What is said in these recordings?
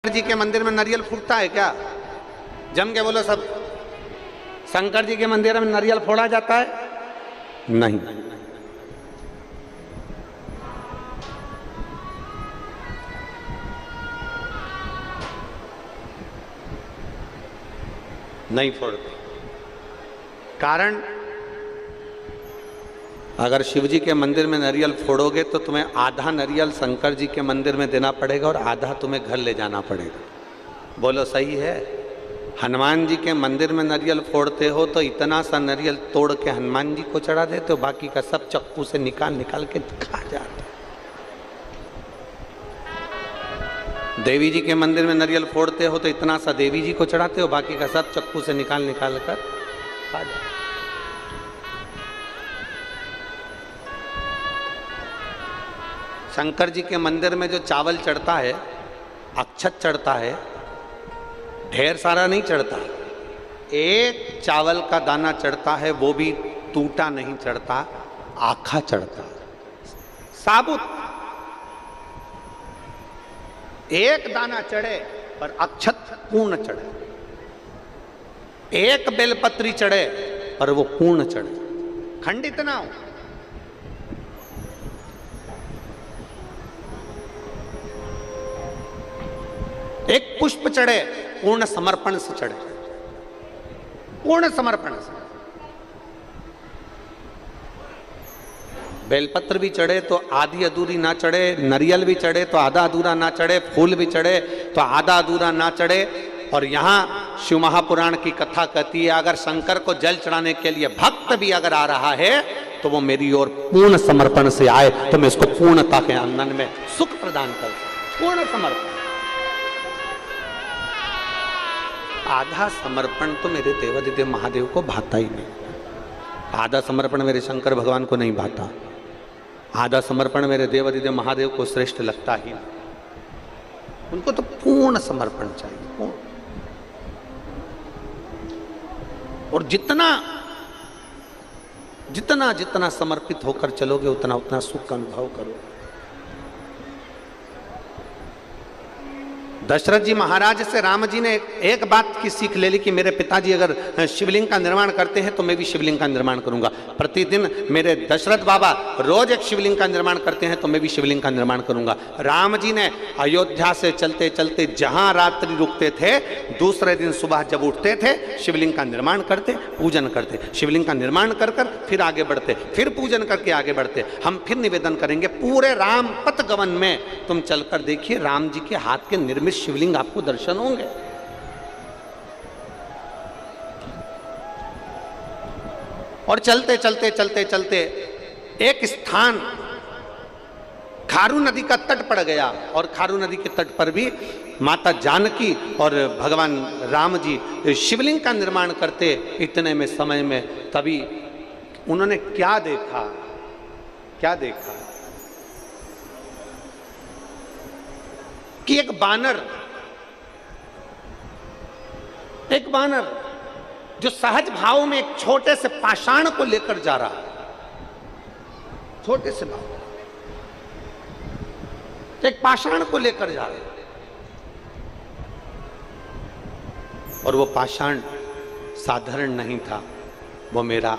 शंकर जी के मंदिर में नारियल फूटता है क्या? जम के बोलो सब। शंकर जी के मंदिर में नारियल फोड़ा जाता है? नहीं। नहीं फोड़ते। कारण, अगर शिव जी के मंदिर में नारियल फोड़ोगे तो तुम्हें आधा नारियल शंकर जी के मंदिर में देना पड़ेगा और आधा तुम्हें घर ले जाना पड़ेगा। बोलो सही है? हनुमान जी के मंदिर में नारियल फोड़ते हो तो इतना सा नारियल तोड़ के हनुमान जी को चढ़ा देते हो, बाकी का सब चक्कू से निकाल निकाल के खा जाते हो। देवी जी के मंदिर में नारियल फोड़ते हो तो इतना सा देवी जी को चढ़ाते हो, बाकी का सब चक्कू से निकाल निकाल कर खा जाते हो। शंकर जी के मंदिर में जो चावल चढ़ता है, अक्षत चढ़ता है, ढेर सारा नहीं चढ़ता, एक चावल का दाना चढ़ता है, वो भी टूटा नहीं चढ़ता, आखा चढ़ता है, साबुत। एक दाना चढ़े पर अक्षत पूर्ण चढ़े, एक बेलपत्री चढ़े पर वो पूर्ण चढ़े, खंडित ना हो। एक पुष्प चढ़े पूर्ण समर्पण से चढ़े, पूर्ण समर्पण से। बेलपत्र भी चढ़े तो आधी अधूरी ना चढ़े, नारियल भी चढ़े तो आधा अधूरा ना चढ़े, फूल भी चढ़े तो आधा अधूरा ना चढ़े। और यहाँ शिव महापुराण की कथा कहती है, अगर शंकर को जल चढ़ाने के लिए भक्त भी अगर आ रहा है तो वो मेरी ओर पूर्ण समर्पण से आए तो मैं उसको पूर्णता के आनंद में सुख प्रदान कर सकूं। पूर्ण समर्पण। आधा समर्पण तो मेरे देवादिदेव महादेव को भाता ही नहीं। आधा समर्पण मेरे शंकर भगवान को नहीं भाता। आधा समर्पण मेरे देवादिदेव महादेव को श्रेष्ठ लगता ही नहीं। उनको तो पूर्ण समर्पण चाहिए, पूर्ण। और जितना जितना जितना समर्पित होकर चलोगे उतना उतना सुख का अनुभव करोगे। दशरथ जी महाराज से राम जी ने एक बात की सीख ले ली कि मेरे पिताजी अगर शिवलिंग का निर्माण करते हैं तो मैं भी शिवलिंग का निर्माण करूंगा। प्रतिदिन मेरे दशरथ बाबा रोज एक शिवलिंग का निर्माण करते हैं तो मैं भी शिवलिंग का निर्माण करूंगा। राम जी ने अयोध्या से चलते चलते जहां रात्रि रुकते थे, दूसरे दिन सुबह जब उठते थे शिवलिंग का निर्माण करते, पूजन करते, शिवलिंग का निर्माण कर कर फिर आगे बढ़ते, फिर पूजन करके आगे बढ़ते। हम फिर निवेदन करेंगे, पूरे राम पथ गवन में तुम चलकर देखिए, राम जी के हाथ के निर्मित शिवलिंग आपको दर्शन होंगे। और चलते चलते चलते चलते एक स्थान खारू नदी का तट पड़ गया और खारू नदी के तट पर भी माता जानकी और भगवान राम जी शिवलिंग का निर्माण करते। इतने में समय में तभी उन्होंने क्या देखा, क्या देखा कि एक बानर जो सहज भाव में एक छोटे से पाषाण को लेकर जा रहा है, छोटे से भाव, एक पाषाण को लेकर जा रहा है। और वो पाषाण साधारण नहीं था, वो मेरा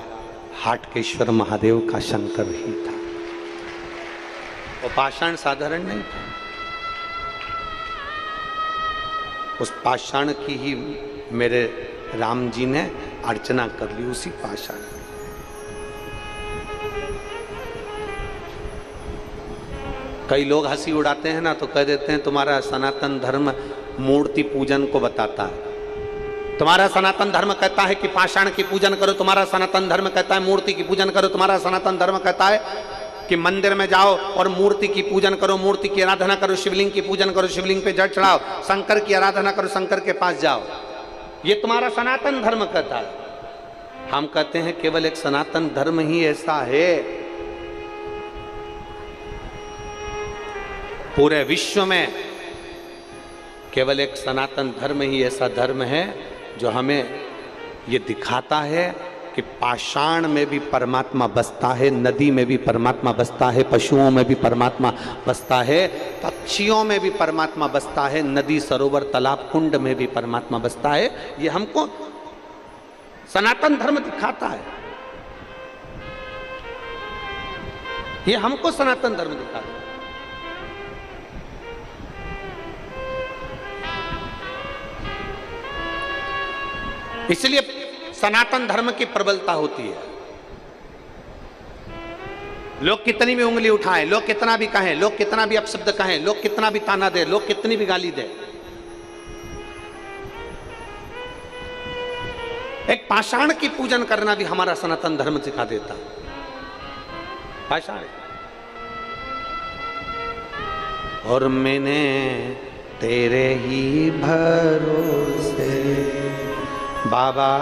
हाटकेश्वर महादेव का शंकर ही था। वो पाषाण साधारण नहीं था। उस पाषाण की ही मेरे राम जी ने अर्चना कर ली, उसी पाषाण। कई लोग हंसी उड़ाते हैं ना, तो कह देते हैं तुम्हारा सनातन धर्म मूर्ति पूजन को बताता है। तुम्हारा सनातन धर्म कहता है कि पाषाण की पूजन करो, तुम्हारा सनातन धर्म कहता है मूर्ति की पूजन करो, तुम्हारा सनातन धर्म कहता है कि मंदिर में जाओ और मूर्ति की पूजन करो, मूर्ति की आराधना करो, शिवलिंग की पूजन करो, शिवलिंग पे जल चढ़ाओ, शंकर की आराधना करो, शंकर के पास जाओ। ये तुम्हारा सनातन धर्म कहता है। हम कहते हैं केवल एक सनातन धर्म ही ऐसा है, पूरे विश्व में केवल एक सनातन धर्म ही ऐसा धर्म है जो हमें ये दिखाता है कि पाषाण में भी परमात्मा बसता है, नदी में भी परमात्मा बसता है, पशुओं में भी परमात्मा बसता है, पक्षियों में भी परमात्मा बसता है, नदी सरोवर तालाब कुंड में भी परमात्मा बसता है। ये हमको सनातन धर्म दिखाता है, ये हमको सनातन धर्म दिखाता है। इसलिए सनातन धर्म की प्रबलता होती है। लोग कितनी भी उंगली उठाएं, लोग कितना भी कहें, लोग कितना भी अपशब्द कहें, लोग कितना भी ताना दे, लोग कितनी भी गाली दे, एक पाषाण की पूजन करना भी हमारा सनातन धर्म सिखा देता। पाषाण। और मैंने तेरे ही भरोसे बाबा,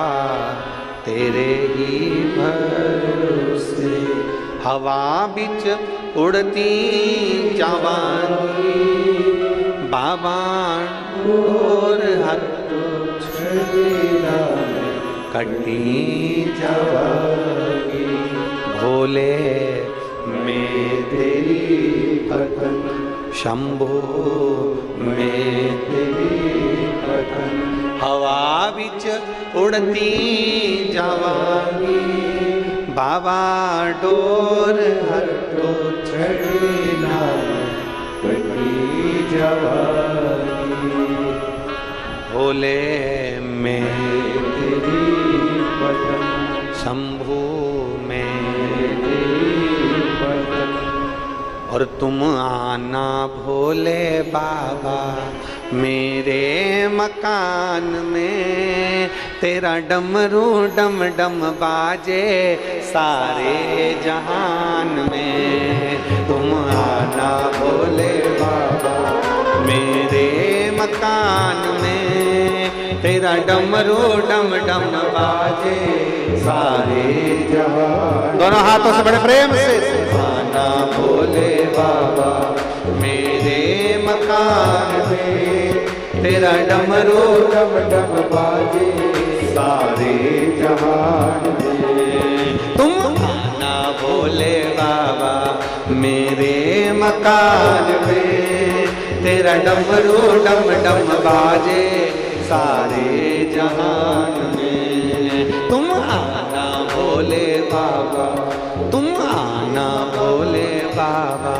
तेरे ही भरोसे हवा बिच उड़ती जवानी बाबा, और हर कटी जवानी भोले मैं तेरी पतन, शंभो मैं तेरी पतन, हवा बिच उड़ती जवानी बाबा, डोर हटो छड़ना कटी जवानी भोले मैं तेरी पतन, शंभु में तेरी पतन। और तुम आना भोले बाबा मेरे मकान में, तेरा डमरू डम डम बाजे सारे जहान में। तुम आना भोले बाबा मेरे मकान में, तेरा डमरू डम डम बाजे सारे जहान। दोनों हाथों से बड़े प्रेम से आना भोले बाबा मेरे मकान में, तेरा डमरू डम डम बाजे सारे जहान में। तुम आना भोले बाबा मेरे मकान में, तेरा डमरू डम डम बाजे सारे जहान में। तुम आना भोले बाबा, तुम आना भोले बाबा।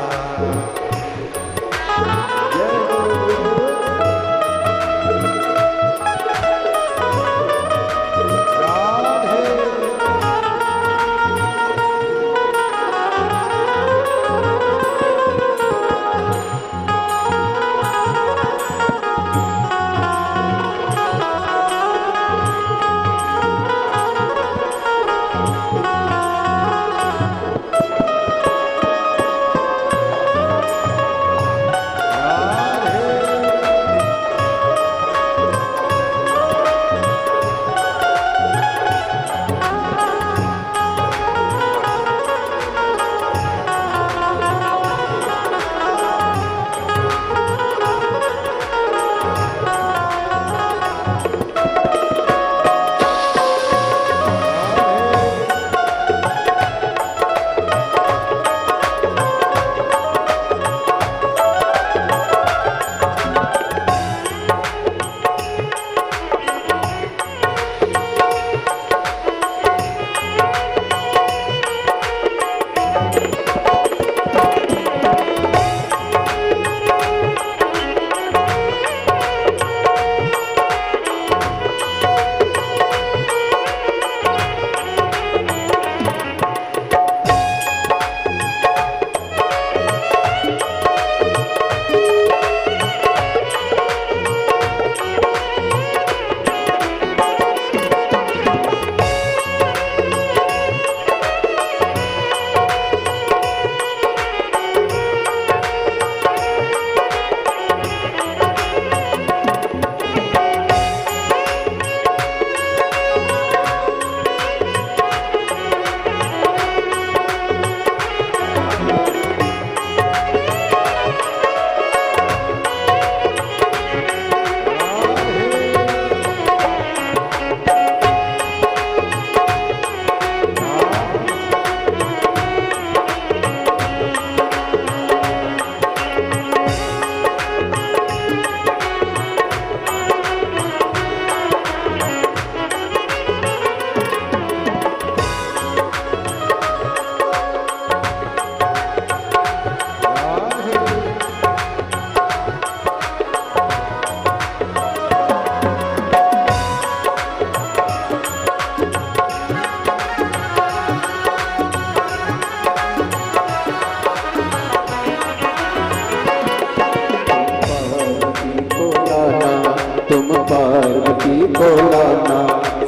तुम पार्वती को लाना,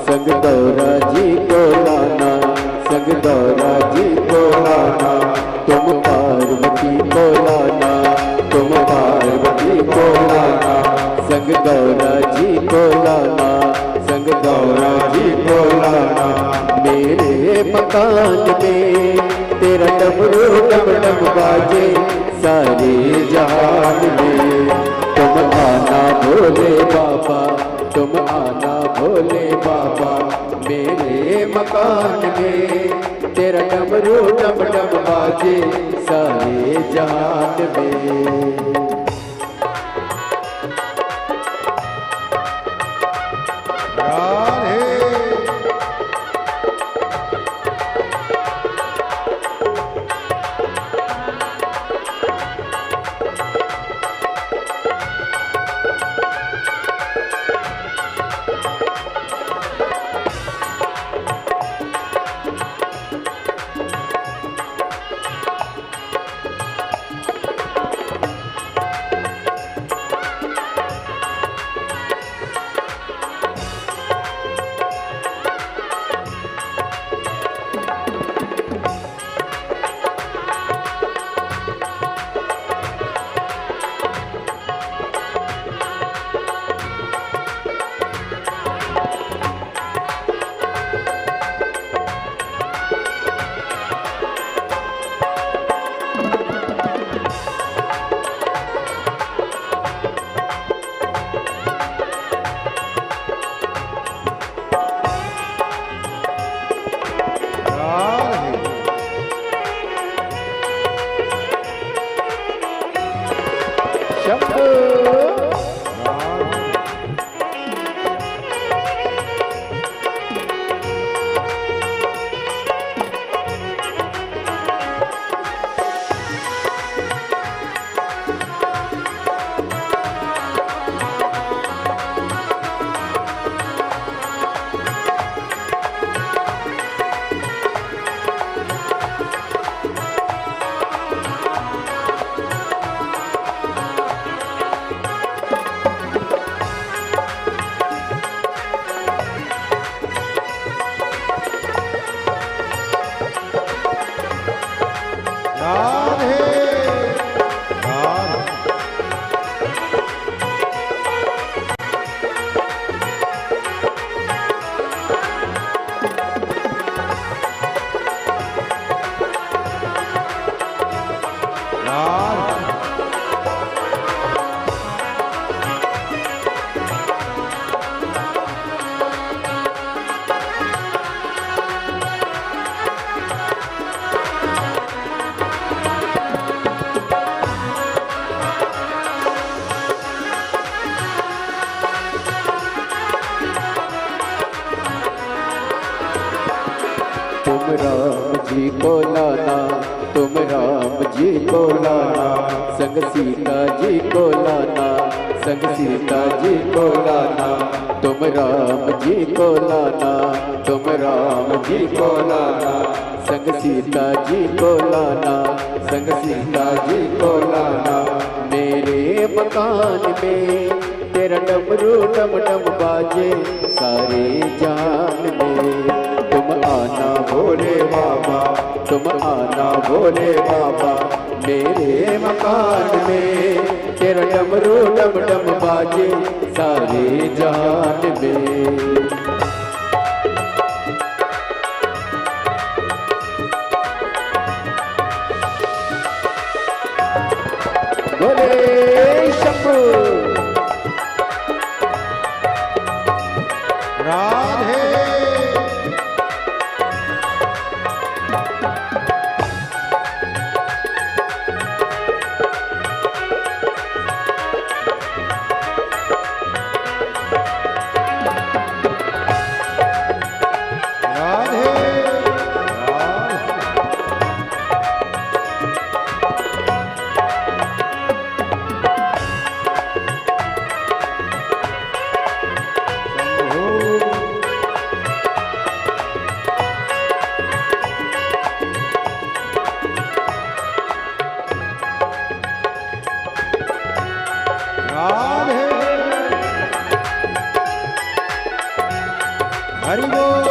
संग गौरा जी को लाना, संग गौरा जी को लाना। तुम पार्वती को लाना, तुम पार्वती को लाना, संग गौरा जी को लाना, संग गौरा जी को लाना। मेरे मकान में तेरा डमरू डम डम बाजे सारे जहान में। तुम आना भोले बाबा, तुम आना भोले बाबा, मेरे मकान में तेरा डमरू डम डम बाजे सारे जहान में। राम जी को लाना, तुम राम जी को लाना, संग सीता जी को लाना, संग सीता जी को लाना। तुम राम जी को लाना, तुम राम जी को लाना, संग सीता जी को लाना, संग सीता जी को लाना। मेरे मकान में तेरा डमरू डम डम बाजे सारे जान में। तुम आना भोले बाबा, तुम आना भोले बाबा, मेरे मकान में तेरा डमरू डम डम बाजे सारे जान में। बोले शंभू राधे। हरि बोल।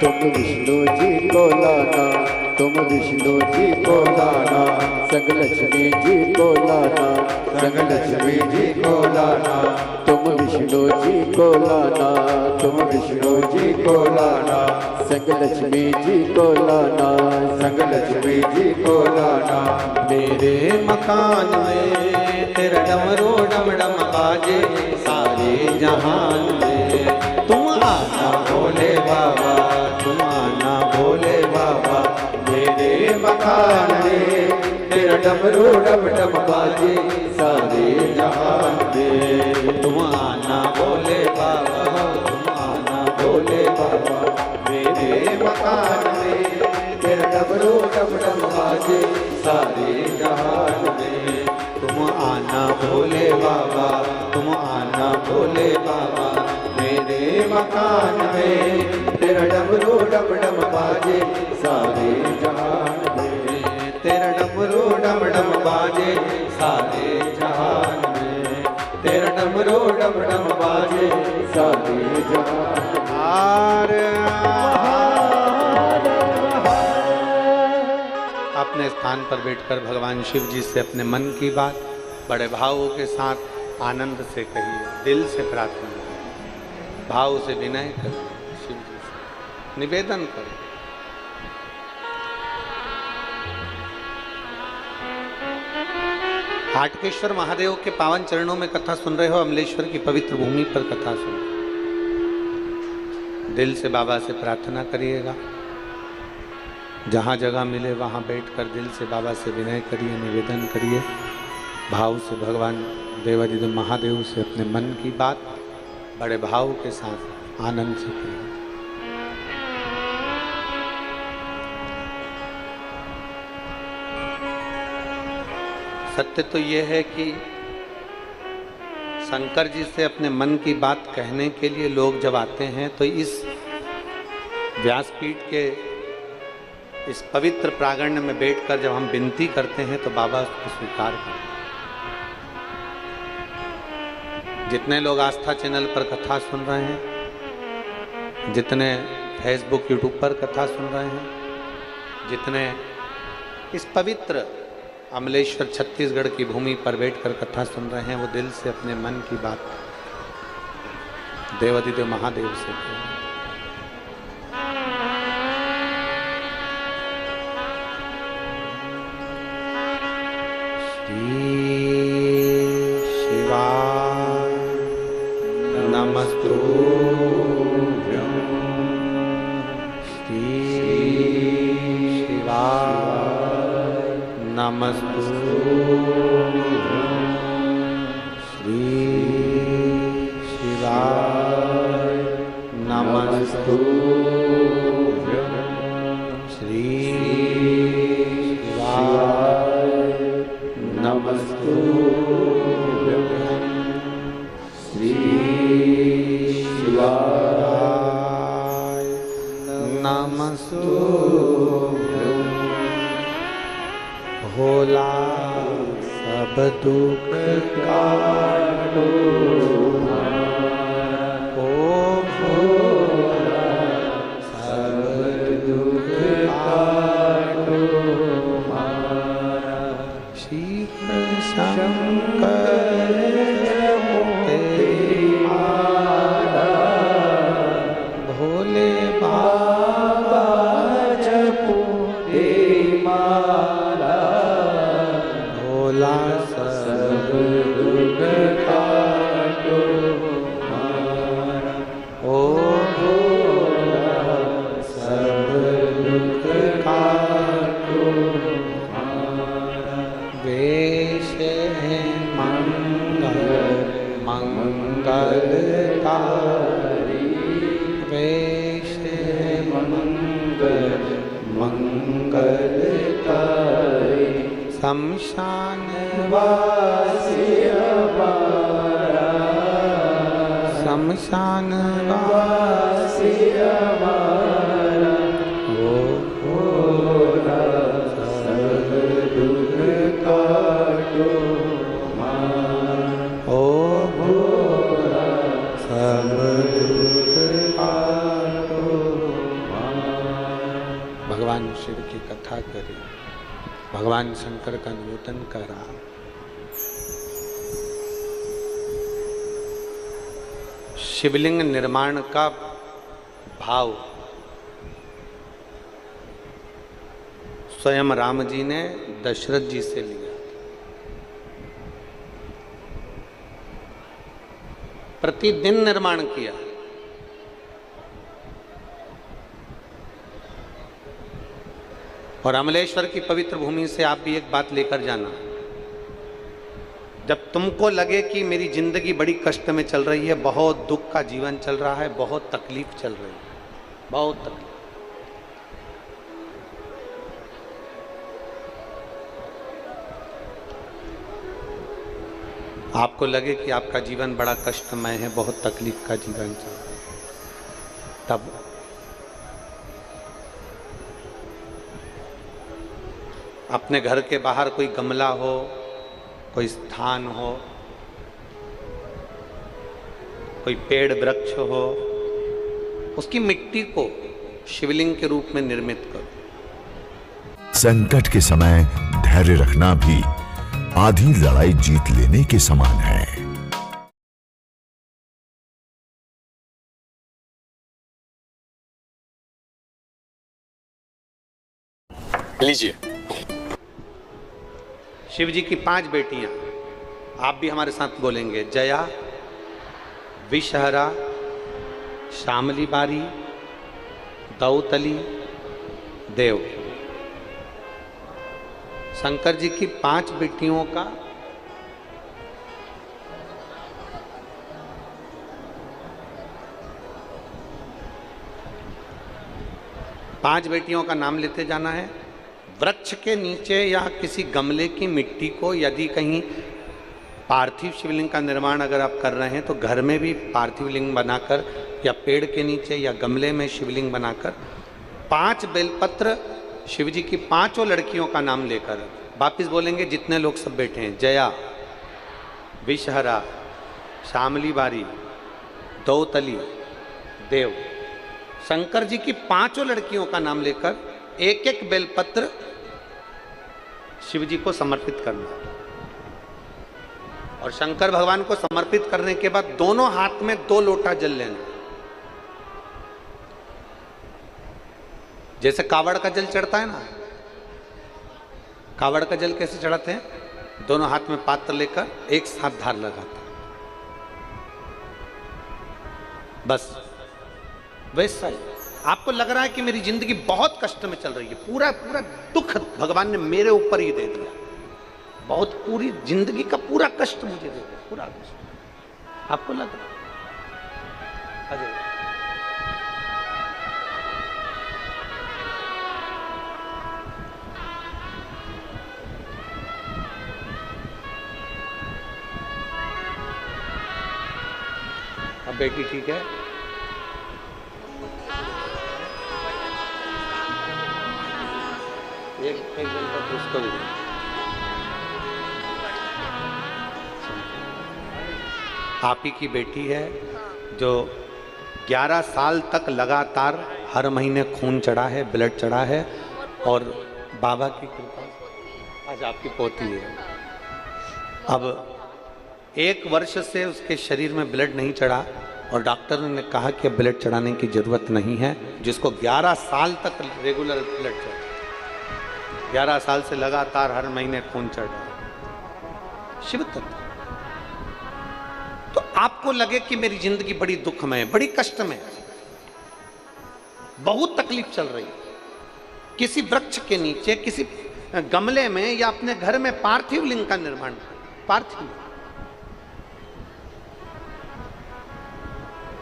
तुम विष्णु जी को लाना, तुम विष्णु जी को लाना, संग लक्ष्मी जी को लाना, संग लक्ष्मी जी को लाना। तुम विष्णु जी को लाना, तुम विष्णु जी को लाना, संग लक्ष्मी जी को लाना, संग लक्ष्मी जी को लाना। मेरे मकान में तेरा डमरू डम डम बाजे सारे जहान में। तुम आना भोले बाबा, तुम आना भोले बाबा। मेरे मकान में तेरा डमरू डम डम बाजे सारे जहान में। तुम आना भोले बाबा, तुम आना भोले बाबा। मेरे मकान में तेरा डमरू डम डम बाजे सारे जहान में। तुम आना भोले बाबा, तुम आना भोले बाबा। मेरे मकान में तेरा डमरू डम डम बाजे सारे जहान में। तेरा डमरू डम डम बाजे सारे जहान में। तेरा डमरू डम डम बाजे सारे जहान में। अपने स्थान पर बैठकर भगवान शिव जी से अपने मन की बात बड़े भावों के साथ आनंद से कहिए, दिल से प्रार्थना करें, भाव से विनय करें, शिव जी से निवेदन करें। हाटकेश्वर महादेव के पावन चरणों में कथा सुन रहे हो, अमलेश्वर की पवित्र भूमि पर कथा सुन। दिल से बाबा से प्रार्थना करिएगा, जहाँ जगह मिले वहाँ बैठकर दिल से बाबा से विनय करिए, निवेदन करिए, भाव से भगवान देवाधिदेव महादेव से अपने मन की बात बड़े भाव के साथ आनंद से करिए। सत्य तो यह है कि शंकर जी से अपने मन की बात कहने के लिए लोग जब आते हैं तो इस व्यासपीठ के इस पवित्र प्रांगण में बैठकर जब हम विनती करते हैं तो बाबा उसको स्वीकार करते हैं। जितने लोग आस्था चैनल पर कथा सुन रहे हैं, जितने फेसबुक यूट्यूब पर कथा सुन रहे हैं, जितने इस पवित्र अमलेश्वर छत्तीसगढ़ की भूमि पर बैठकर कथा सुन रहे हैं, वो दिल से अपने मन की बात देवाधिदेव महादेव से करें। शिवाय नमस्तुभ्यं, श्री शिवाय नमस्तुभ्यं, श्री शिवाय नमस्तुभ्यं, श्री शिवाय नमस्तुभ्यं। भोला सब दुख काटो ओ भोला सब दुख काटो शिव शंकर तेरी माला भोले बाबा जपो तेरी माला भोला सब दुख काटो ओ भोला सब दुख काटो वेश है मंगल मंगलकारी वेश है मंगल मंगलकारी शमशान वासी हमारा शमशान वासी हमारा ओ भोला सब दुख काटो ओ भोला सब दुख काटो। भगवान शिव की कथा करी, भगवान शंकर का नूतन करा। शिवलिंग निर्माण का भाव स्वयं राम जी ने दशरथ जी से लिया। प्रतिदिन निर्माण किया। और अमलेश्वर की पवित्र भूमि से आप भी एक बात लेकर जाना, जब तुमको लगे कि मेरी जिंदगी बड़ी कष्ट में चल रही है, बहुत दुख का जीवन चल रहा है, बहुत तकलीफ चल रही है, बहुत तकलीफ, आपको लगे कि आपका जीवन बड़ा कष्टमय है, बहुत तकलीफ का जीवन चल रहा है, तब अपने घर के बाहर कोई गमला हो, कोई स्थान हो, कोई पेड़ वृक्ष हो, उसकी मिट्टी को शिवलिंग के रूप में निर्मित करो। संकट के समय धैर्य रखना भी आधी लड़ाई जीत लेने के समान है। लीजिए। शिव जी की 5 बेटियां, आप भी हमारे साथ बोलेंगे, जया, विषहरा, श्यामली बारी, दौतली, देव। शंकर जी की 5 बेटियों का नाम लेते जाना है। वृक्ष के नीचे या किसी गमले की मिट्टी को, यदि कहीं पार्थिव शिवलिंग का निर्माण अगर आप कर रहे हैं तो घर में भी पार्थिव लिंग बनाकर, या पेड़ के नीचे या गमले में शिवलिंग बनाकर 5 बेलपत्र शिव जी की 5 लड़कियों का नाम लेकर वापिस बोलेंगे, जितने लोग सब बैठे हैं, जया, विषहरा, श्यामली बारी, दौतली, देव। शंकर जी की 5 लड़कियों का नाम लेकर एक एक बेलपत्र शिव जी को समर्पित करना। और शंकर भगवान को समर्पित करने के बाद दोनों हाथ में 2 लोटा जल लेना। जैसे कावड़ का जल चढ़ता है ना, कावड़ का जल कैसे चढ़ाते हैं, दोनों हाथ में पात्र लेकर एक साथ धार लगाते हैं, बस वैसा ही। आपको लग रहा है कि मेरी जिंदगी बहुत कष्ट में चल रही है, पूरा पूरा दुख भगवान ने मेरे ऊपर ही दे दिया, बहुत पूरी जिंदगी का पूरा कष्ट मुझे दे दिया, पूरा कष्ट आपको लग रहा है। अजय अब बेटी ठीक है, एक बेलपत्र उसको भी दे। आप ही की बेटी है जो 11 साल तक लगातार हर महीने खून चढ़ा है, ब्लड चढ़ा है, और बाबा की कृपा आज आपकी पोती है। अब 1 वर्ष से उसके शरीर में ब्लड नहीं चढ़ा और डॉक्टर ने कहा कि अब ब्लड चढ़ाने की जरूरत नहीं है। जिसको 11 साल तक रेगुलर ब्लड चढ़ा, 11 साल से लगातार हर महीने खून चढ़ रहा, शिव तत्व। तो आपको लगे कि मेरी जिंदगी बड़ी दुखमय, बड़ी कष्टमय, बहुत तकलीफ चल रही, किसी वृक्ष के नीचे, किसी गमले में या अपने घर में पार्थिव लिंग का निर्माण, पार्थिव,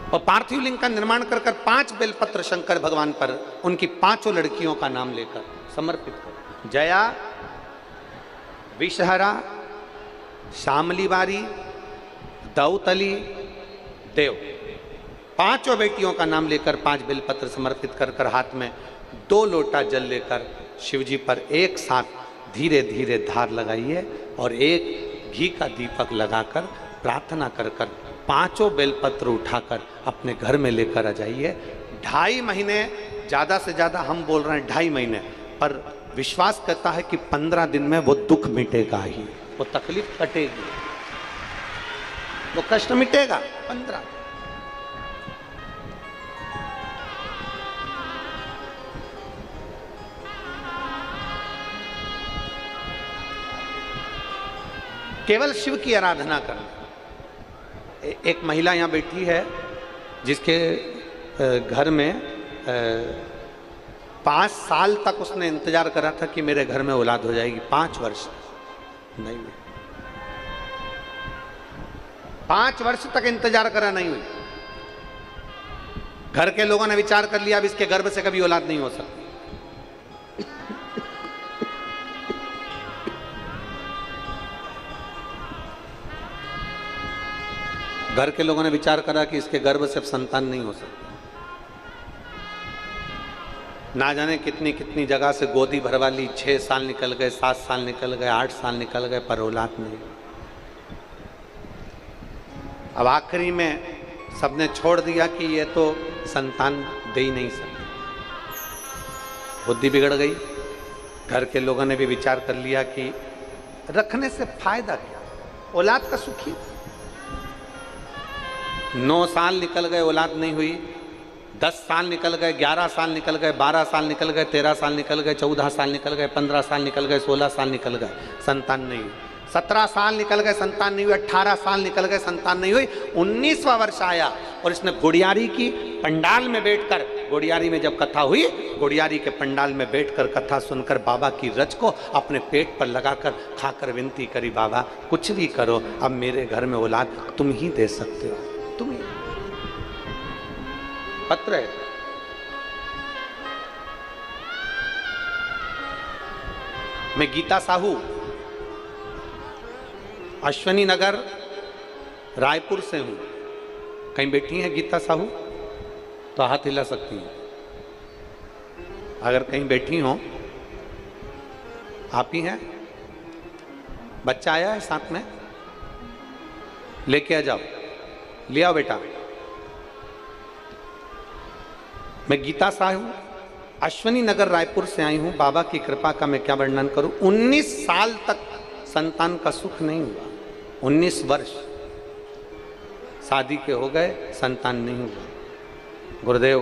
और पार्थिव लिंग का निर्माण कर 5 बेलपत्र शंकर भगवान पर उनकी 5 लड़कियों का नाम लेकर समर्पित कर, जया, विषहरा, शामलीबारी, दौतली, देव, 5 बेटियों का नाम लेकर 5 बेलपत्र समर्पित कर हाथ में 2 लोटा जल लेकर शिवजी पर एक साथ धीरे धीरे धार लगाइए और एक घी का दीपक लगाकर प्रार्थना कर 5 बेलपत्र उठाकर अपने घर में लेकर आ जाइए। 2.5 महीने, ज़्यादा से ज़्यादा हम बोल रहे हैं 2.5 महीने, पर विश्वास करता है कि 15 दिन में वो दुख मिटेगा ही, वो तकलीफ कटेगी, वो कष्ट मिटेगा 15। केवल शिव की आराधना करना। एक महिला यहाँ बैठी है जिसके घर में 5 साल तक उसने इंतजार करा था कि मेरे घर में औलाद हो जाएगी, 5 वर्ष नहीं हुई, 5 वर्ष तक इंतजार करा, नहीं हुई। घर के लोगों ने विचार कर लिया अब इसके गर्भ से कभी औलाद नहीं हो सकती। घर के लोगों ने विचार करा कि इसके गर्भ से अब संतान नहीं हो सकती। ना जाने कितनी कितनी जगह से गोदी भरवा ली, 6 साल निकल गए, 7 साल निकल गए, 8 साल निकल गए, पर औलाद नहीं। अब आखिरी में सबने छोड़ दिया कि ये तो संतान दे ही नहीं सकते, बुद्धि बिगड़ गई। घर के लोगों ने भी विचार कर लिया कि रखने से फायदा क्या, औलाद का सुखी। 9 साल निकल गए, औलाद नहीं हुई, 10 साल निकल गए, 11 साल निकल गए, 12 साल निकल गए, 13 साल निकल गए, 14 साल निकल गए, 15 साल निकल गए, 16 साल निकल गए, संतान नहीं हुई। 17 साल निकल गए, संतान नहीं हुई। 18 साल निकल गए, संतान नहीं हुई। 19वां वर्ष आया और इसने गुड़ियारी की पंडाल में बैठकर, गुड़ियारी में जब कथा हुई, गुड़ियारी के पंडाल में बैठकर कथा सुनकर बाबा की रच को अपने पेट पर लगाकर खाकर विनती करी, बाबा कुछ भी करो, अब मेरे घर में औलाद तुम ही दे सकते हो, तुम ही। पत्र है, मैं गीता साहू, अश्वनी नगर, रायपुर से हूं। कहीं बैठी हैं गीता साहू तो हाथ हिला सकती हैं। अगर कहीं बैठी हो, आप ही हैं, बच्चा आया है साथ में, लेके आ जाओ, ले आओ बेटा। मैं गीता साहू, अश्वनी नगर, रायपुर से आई हूं। बाबा की कृपा का मैं क्या वर्णन करूं। 19 साल तक संतान का सुख नहीं हुआ। 19 वर्ष शादी के हो गए, संतान नहीं हुआ। गुरुदेव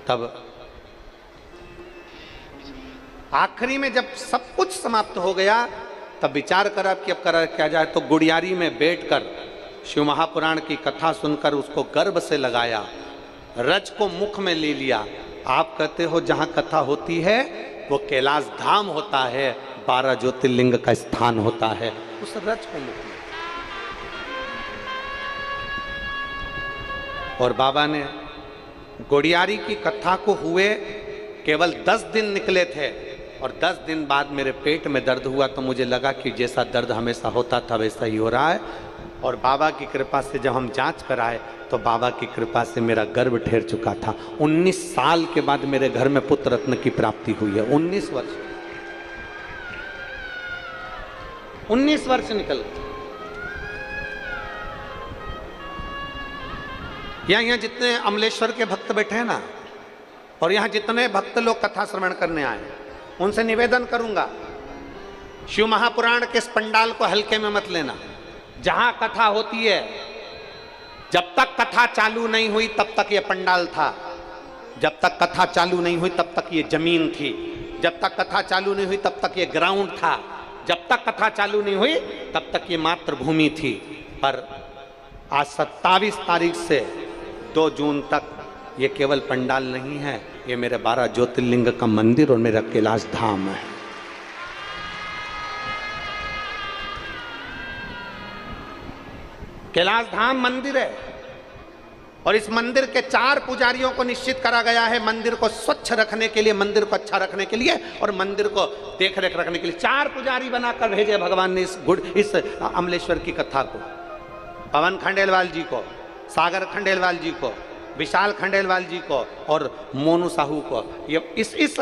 तब आखिरी में जब सब कुछ समाप्त हो गया, तब विचार करा कि अब करा क्या जाए। तो गुड़ियारी में बैठकर शिव महापुराण की कथा सुनकर उसको गर्भ से लगाया, रज को मुख में ले लिया। आप कहते हो जहां कथा होती है वो कैलाश धाम होता है, 12 ज्योतिर्लिंग का स्थान होता है, उस रज को मुख में। और बाबा ने गुड़ियारी की कथा को हुए केवल 10 दिन निकले थे, और 10 दिन बाद मेरे पेट में दर्द हुआ तो मुझे लगा कि जैसा दर्द हमेशा होता था वैसा ही हो रहा है। और बाबा की कृपा से जब हम जांच कराए तो बाबा की कृपा से मेरा गर्भ ठहर चुका था। 19 साल के बाद मेरे घर में पुत्र रत्न की प्राप्ति हुई है। 19 वर्ष, 19 वर्ष निकल गए। यहाँ जितने अमलेश्वर के भक्त बैठे हैं ना, और यहाँ जितने भक्त लोग कथा श्रवण करने आए, उनसे निवेदन करूंगा, शिव महापुराण के इस पंडाल को हल्के में मत लेना। जहां कथा होती है, जब तक कथा चालू नहीं हुई तब तक ये पंडाल था, जब तक कथा चालू नहीं हुई तब तक ये जमीन थी, जब तक कथा चालू नहीं हुई तब तक ये ग्राउंड था, जब तक कथा चालू नहीं हुई तब तक ये मातृभूमि थी। पर आज 27 तारीख से 2 जून तक ये केवल पंडाल नहीं है, ये मेरे 12 ज्योतिर्लिंग का मंदिर और मेरा कैलाश धाम है। कैलाश धाम मंदिर है, और इस मंदिर के 4 पुजारियों को निश्चित करा गया है मंदिर को स्वच्छ रखने के लिए, मंदिर को अच्छा रखने के लिए और मंदिर को देख रेख रखने के लिए 4 पुजारी बनाकर भेजे भगवान ने इस अमलेश्वर की कथा को। पवन खंडेलवाल जी को, सागर खंडेलवाल जी को, विशाल खंडेलवाल जी को और मोनू साहू को। ये इस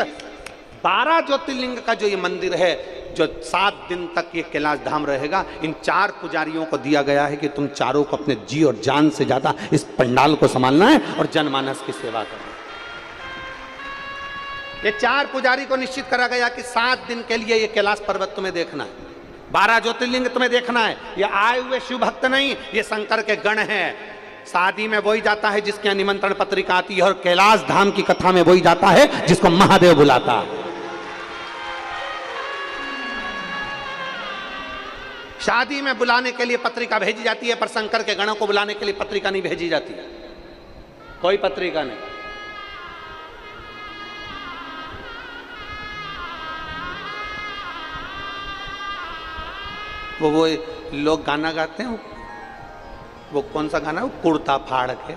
12 ज्योतिर्लिंग का जो ये मंदिर है, जो 7 दिन तक ये कैलाश धाम रहेगा, इन 4 पुजारियों को दिया गया है कि तुम चारों को अपने जी और जान से ज्यादा इस पंडाल को संभालना है और जनमानस की सेवा करना है। ये 4 पुजारी को निश्चित करा गया कि 7 दिन के लिए ये कैलाश पर्वत तुम्हें देखना है, 12 ज्योतिर्लिंग तुम्हें देखना है। ये आए हुए शिव भक्त नहीं, ये शंकर के गण हैं। शादी में वही जाता है जिसके यहाँ निमंत्रण पत्रिका आती है, और कैलाश धाम की कथा में वही जाता है जिसको महादेव बुलाता है। शादी में बुलाने के लिए पत्रिका भेजी जाती है, पर शंकर के गणों को बुलाने के लिए पत्रिका नहीं भेजी जाती है, कोई पत्रिका नहीं। वो लोग गाना गाते हैं, वो कौन सा गाना है, वो कुर्ता फाड़ के,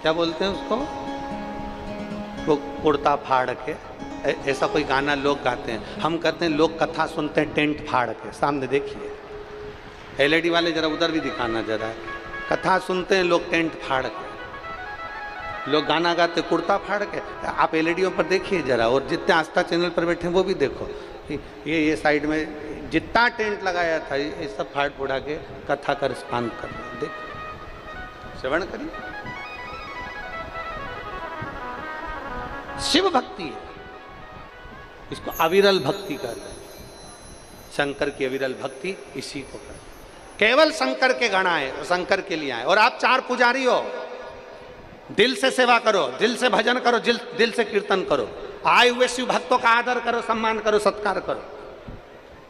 क्या बोलते हैं उसको, वो कुर्ता फाड़ के, ऐसा कोई गाना लोग गाते हैं। हम कहते हैं लोग कथा सुनते हैं टेंट फाड़ के। सामने देखिए, एलईडी वाले जरा उधर भी दिखाना जरा। कथा सुनते हैं लोग टेंट फाड़ के, लोग गाना गाते कुर्ता फाड़ के। आप एलईडीओं पर देखिए जरा, और जितने आस्था चैनल पर बैठे हैं वो भी देखो, ये साइड में जितना टेंट लगाया था ये सब फाड़ फुड़ा के कथा का रिस्पान कर रहे हैं। देखो, श्रवण करिए, शिव भक्ति है, इसको अविरल भक्ति कहते हैं। शंकर की अविरल भक्ति इसी को कहते हैं। केवल शंकर के गण आए और शंकर के लिए आए, और आप 4 पुजारी हो, दिल से सेवा करो, दिल से भजन करो, दिल से कीर्तन करो, आए हुए शिव भक्तों का आदर करो, सम्मान करो, सत्कार करो,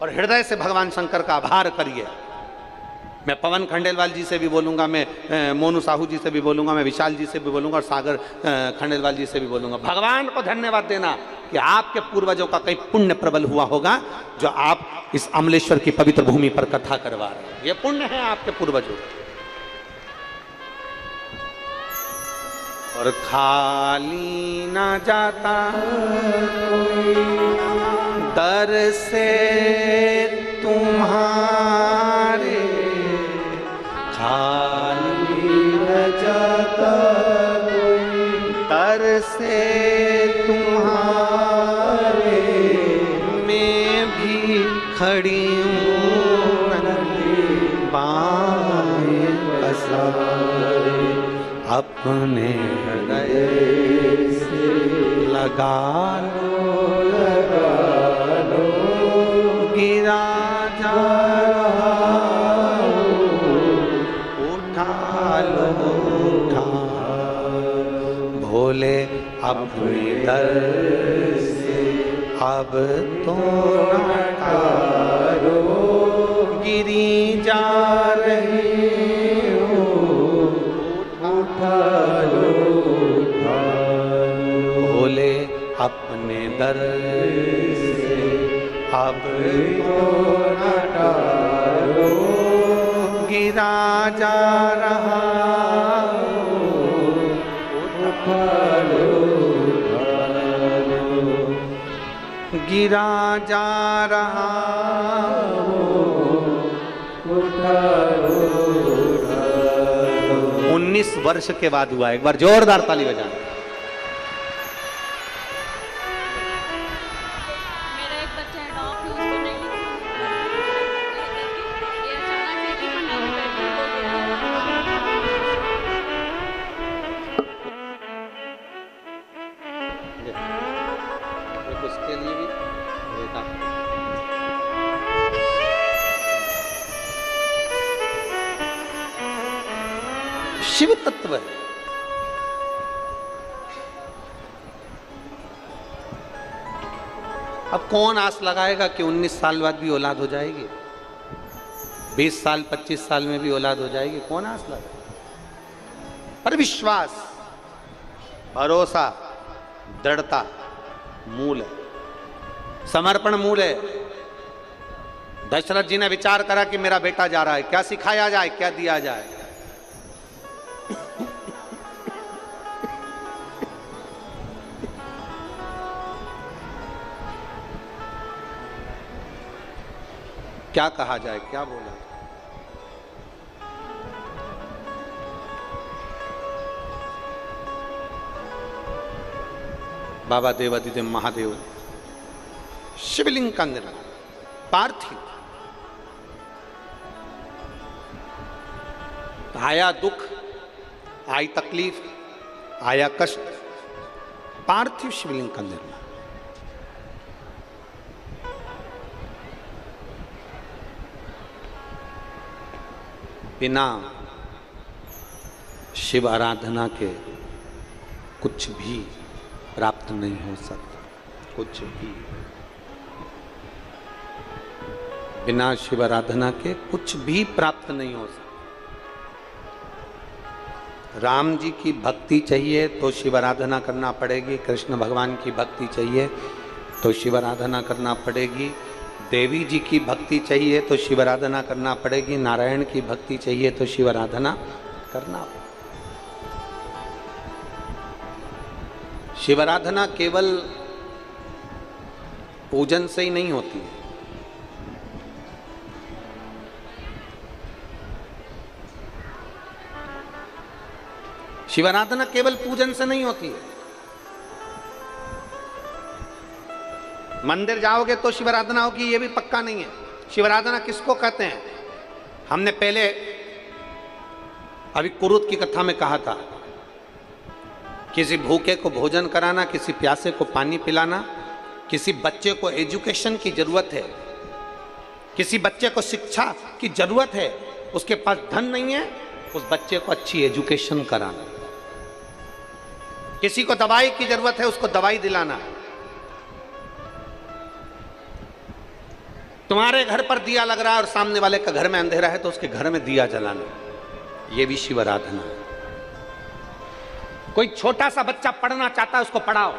और हृदय से भगवान शंकर का आभार करिए। मैं पवन खंडेलवाल जी से भी बोलूंगा, मैं मोनू साहू जी से भी बोलूंगा, मैं विशाल जी से भी बोलूंगा, और सागर खंडेलवाल जी से भी बोलूंगा। भगवान को धन्यवाद देना कि आपके पूर्वजों का कहीं पुण्य प्रबल हुआ होगा, जो आप इस अमलेश्वर की पवित्र भूमि पर कथा करवा रहे हैं। ये पुण्य है आपके पूर्वजों का। और खाली ना जाता दर से तुम्हारे, खाली न जाता दर से तुम्हारे, मैं भी खड़ी हूँ बाएं पसारे, अपने हृदय से लगा लो, गिरा जा उठा लो, भोले अपने दर से अब तो न टारो, गिरी जा रही हो, उठा लो, भोले अपने दर से अब तो न टारो, गिरा जा रहा गिरा जा रहा 19 वर्ष के बाद हुआ। एक बार जोरदार ताली बजाना। मेरा एक बच्चा है डॉग, उसको नहीं ये अचानक से कि पंडाल में बैठ हो गया। देखा। शिव तत्व है। अब कौन आस लगाएगा कि 19 साल बाद भी औलाद हो जाएगी, 20 साल 25 साल में भी औलाद हो जाएगी, कौन आस लगाएगा? पर विश्वास, भरोसा, दृढ़ता मूल है, समर्पण मूल है। दशरथ जी ने विचार करा कि मेरा बेटा जा रहा है, क्या सिखाया जाए, क्या दिया जाए। क्या कहा जाए, क्या बोला जाए? बाबा देवादिदेव महादेव शिवलिंग का निर्माण, पार्थिव। आया दुख, आई तकलीफ, आया कष्ट, पार्थिव शिवलिंग का निर्माण। बिना शिव आराधना के कुछ भी प्राप्त नहीं हो सकता, कुछ भी। बिना शिव आराधना के कुछ भी प्राप्त नहीं हो सकता। राम जी की भक्ति चाहिए तो शिव आराधना करना पड़ेगी, कृष्ण भगवान की भक्ति चाहिए तो शिव आराधना करना पड़ेगी, देवी जी की भक्ति चाहिए तो शिव आराधना करना पड़ेगी, नारायण की भक्ति चाहिए तो शिव आराधना करना पड़ेगी। शिव आराधना केवल पूजन से ही नहीं होती है। शिव आराधना केवल पूजन से नहीं होती है। मंदिर जाओगे तो शिव आराधना होगी ये भी पक्का नहीं है। शिव आराधना किसको कहते हैं? हमने पहले अभी कुरुत की कथा में कहा था, किसी भूखे को भोजन कराना, किसी प्यासे को पानी पिलाना, किसी बच्चे को एजुकेशन की जरूरत है, किसी बच्चे को शिक्षा की जरूरत है, उसके पास धन नहीं है, उस बच्चे को अच्छी एजुकेशन कराना। किसी को दवाई की जरूरत है, उसको दवाई दिलाना। तुम्हारे घर पर दिया लग रहा है और सामने वाले का घर में अंधेरा है तो उसके घर में दिया जलाना, यह भी शिव आराधना है। कोई छोटा सा बच्चा पढ़ना चाहता है, उसको पढ़ाओ।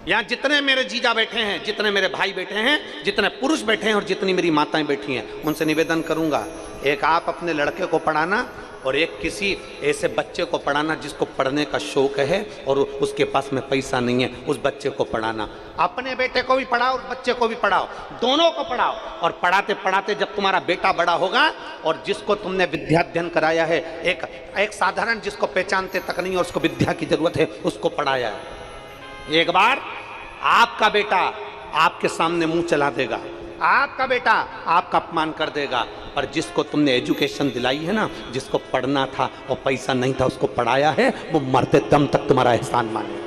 यहां जितने मेरे जीजा बैठे हैं, जितने मेरे भाई बैठे हैं, जितने पुरुष बैठे हैं और जितनी मेरी माताएं बैठी हैं, उनसे निवेदन करूंगा, एक आप अपने लड़के को पढ़ाना और एक किसी ऐसे बच्चे को पढ़ाना जिसको पढ़ने का शौक है और उसके पास में पैसा नहीं है, उस बच्चे को पढ़ाना। अपने बेटे को भी पढ़ाओ, बच्चे को भी पढ़ाओ, दोनों को पढ़ाओ। और पढ़ाते पढ़ाते जब तुम्हारा बेटा बड़ा होगा और जिसको तुमने विद्याध्ययन कराया है, एक साधारण जिसको पहचानते तक नहीं और उसको विद्या की जरूरत है, उसको पढ़ाया है, एक बार आपका बेटा आपके सामने मुंह चला देगा, आपका बेटा आपका अपमान कर देगा। पर जिसको तुमने एजुकेशन दिलाई है ना, जिसको पढ़ना था और पैसा नहीं था, उसको पढ़ाया है, वो मरते दम तक तुम्हारा एहसान मानेगा।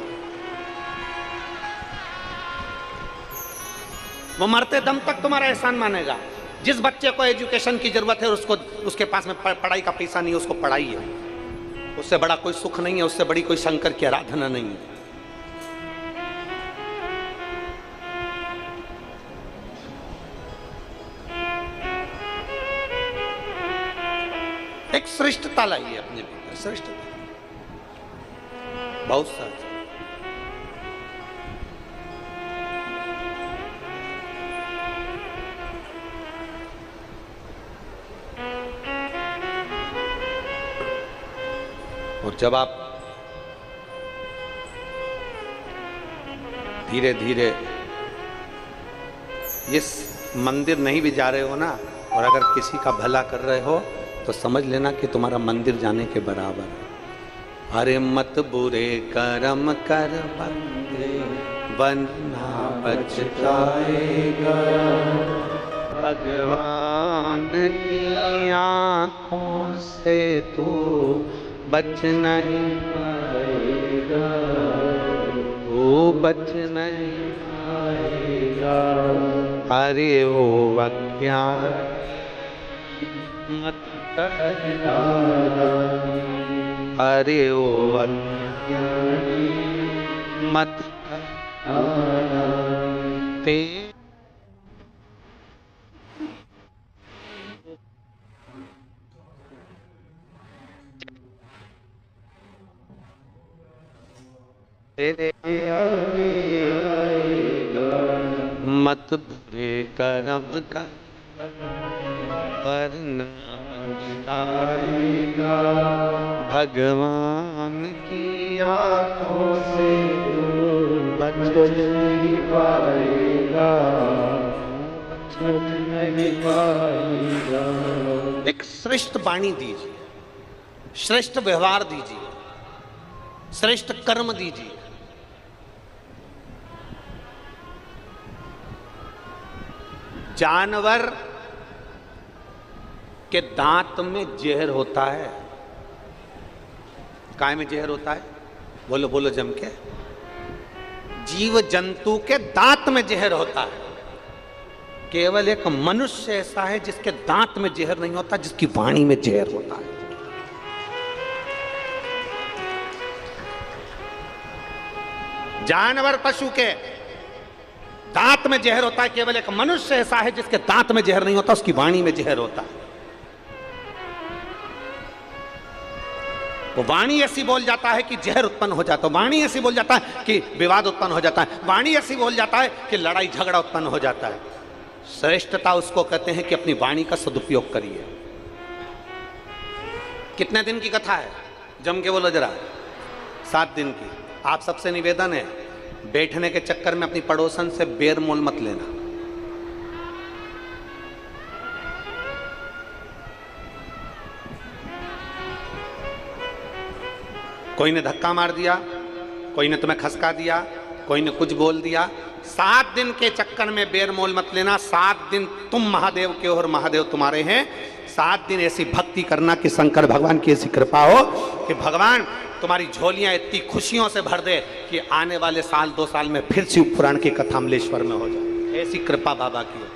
वो मरते दम तक तुम्हारा एहसान मानेगा। जिस बच्चे को एजुकेशन की जरूरत है, उसको उसके पास में पढ़ाई का पैसा नहीं है, उसको पढ़ाई है। उससे बड़ा कोई सुख नहीं है, उससे बड़ी कोई शंकर की आराधना नहीं है। एक श्रेष्ठता लाइए अपने भीतर, श्रेष्ठता बहुत सारी। और जब आप धीरे धीरे इस मंदिर नहीं भी जा रहे हो ना, और अगर किसी का भला कर रहे हो तो समझ लेना कि तुम्हारा मंदिर जाने के बराबर है। अरे मत बुरे कर्म कर बंदे, वरना पछताएगा। भगवान की आँखों से तू बच नहीं पाएगा। बच नहीं पाएगा। अरे वो अज्ञान मत करना, अरे वो अज्ञान मत करना। मत बुरे कर्म का परिणाम भगवान की आंखों से बच नहीं पाएगा, बच नहीं पाएगा। एक श्रेष्ठ वाणी दीजिए, श्रेष्ठ व्यवहार दीजिए, श्रेष्ठ कर्म दीजिए। जानवर के दांत में जहर होता है। काय में जहर होता है? बोलो बोलो जम के। जीव जंतु के दांत में जहर होता है। केवल एक मनुष्य ऐसा है जिसके दांत में जहर नहीं होता, जिसकी वाणी में जहर होता है। जानवर पशु के दांत में जहर होता है, केवल एक मनुष्य ऐसा है जिसके दांत में जहर नहीं होता, उसकी वाणी में जहर होता है। वो वाणी ऐसी बोल जाता है कि जहर उत्पन्न हो जाता है, वाणी ऐसी बोल जाता है कि विवाद उत्पन्न हो जाता है, वाणी ऐसी बोल जाता है कि लड़ाई झगड़ा उत्पन्न हो जाता है। श्रेष्ठता उसको कहते हैं कि अपनी वाणी का सदुपयोग करिए। कितने दिन की कथा है? जम के बोलो जरा। 7 दिन की। आप सबसे निवेदन है, बैठने के चक्कर में अपनी पड़ोसन से बेर मोल मत लेना। कोई ने धक्का मार दिया, कोई ने तुम्हें खसका दिया, कोई ने कुछ बोल दिया, 7 दिन के चक्कर में बेर मोल मत लेना। 7 दिन तुम महादेव के हो और महादेव तुम्हारे हैं। 7 दिन ऐसी भक्ति करना कि शंकर भगवान की ऐसी कृपा हो कि भगवान तुम्हारी झोलियां इतनी खुशियों से भर दे कि आने वाले साल 2 साल में फिर शिव पुराण की कथा अमलेश्वर में हो जाए। ऐसी कृपा बाबा की हो।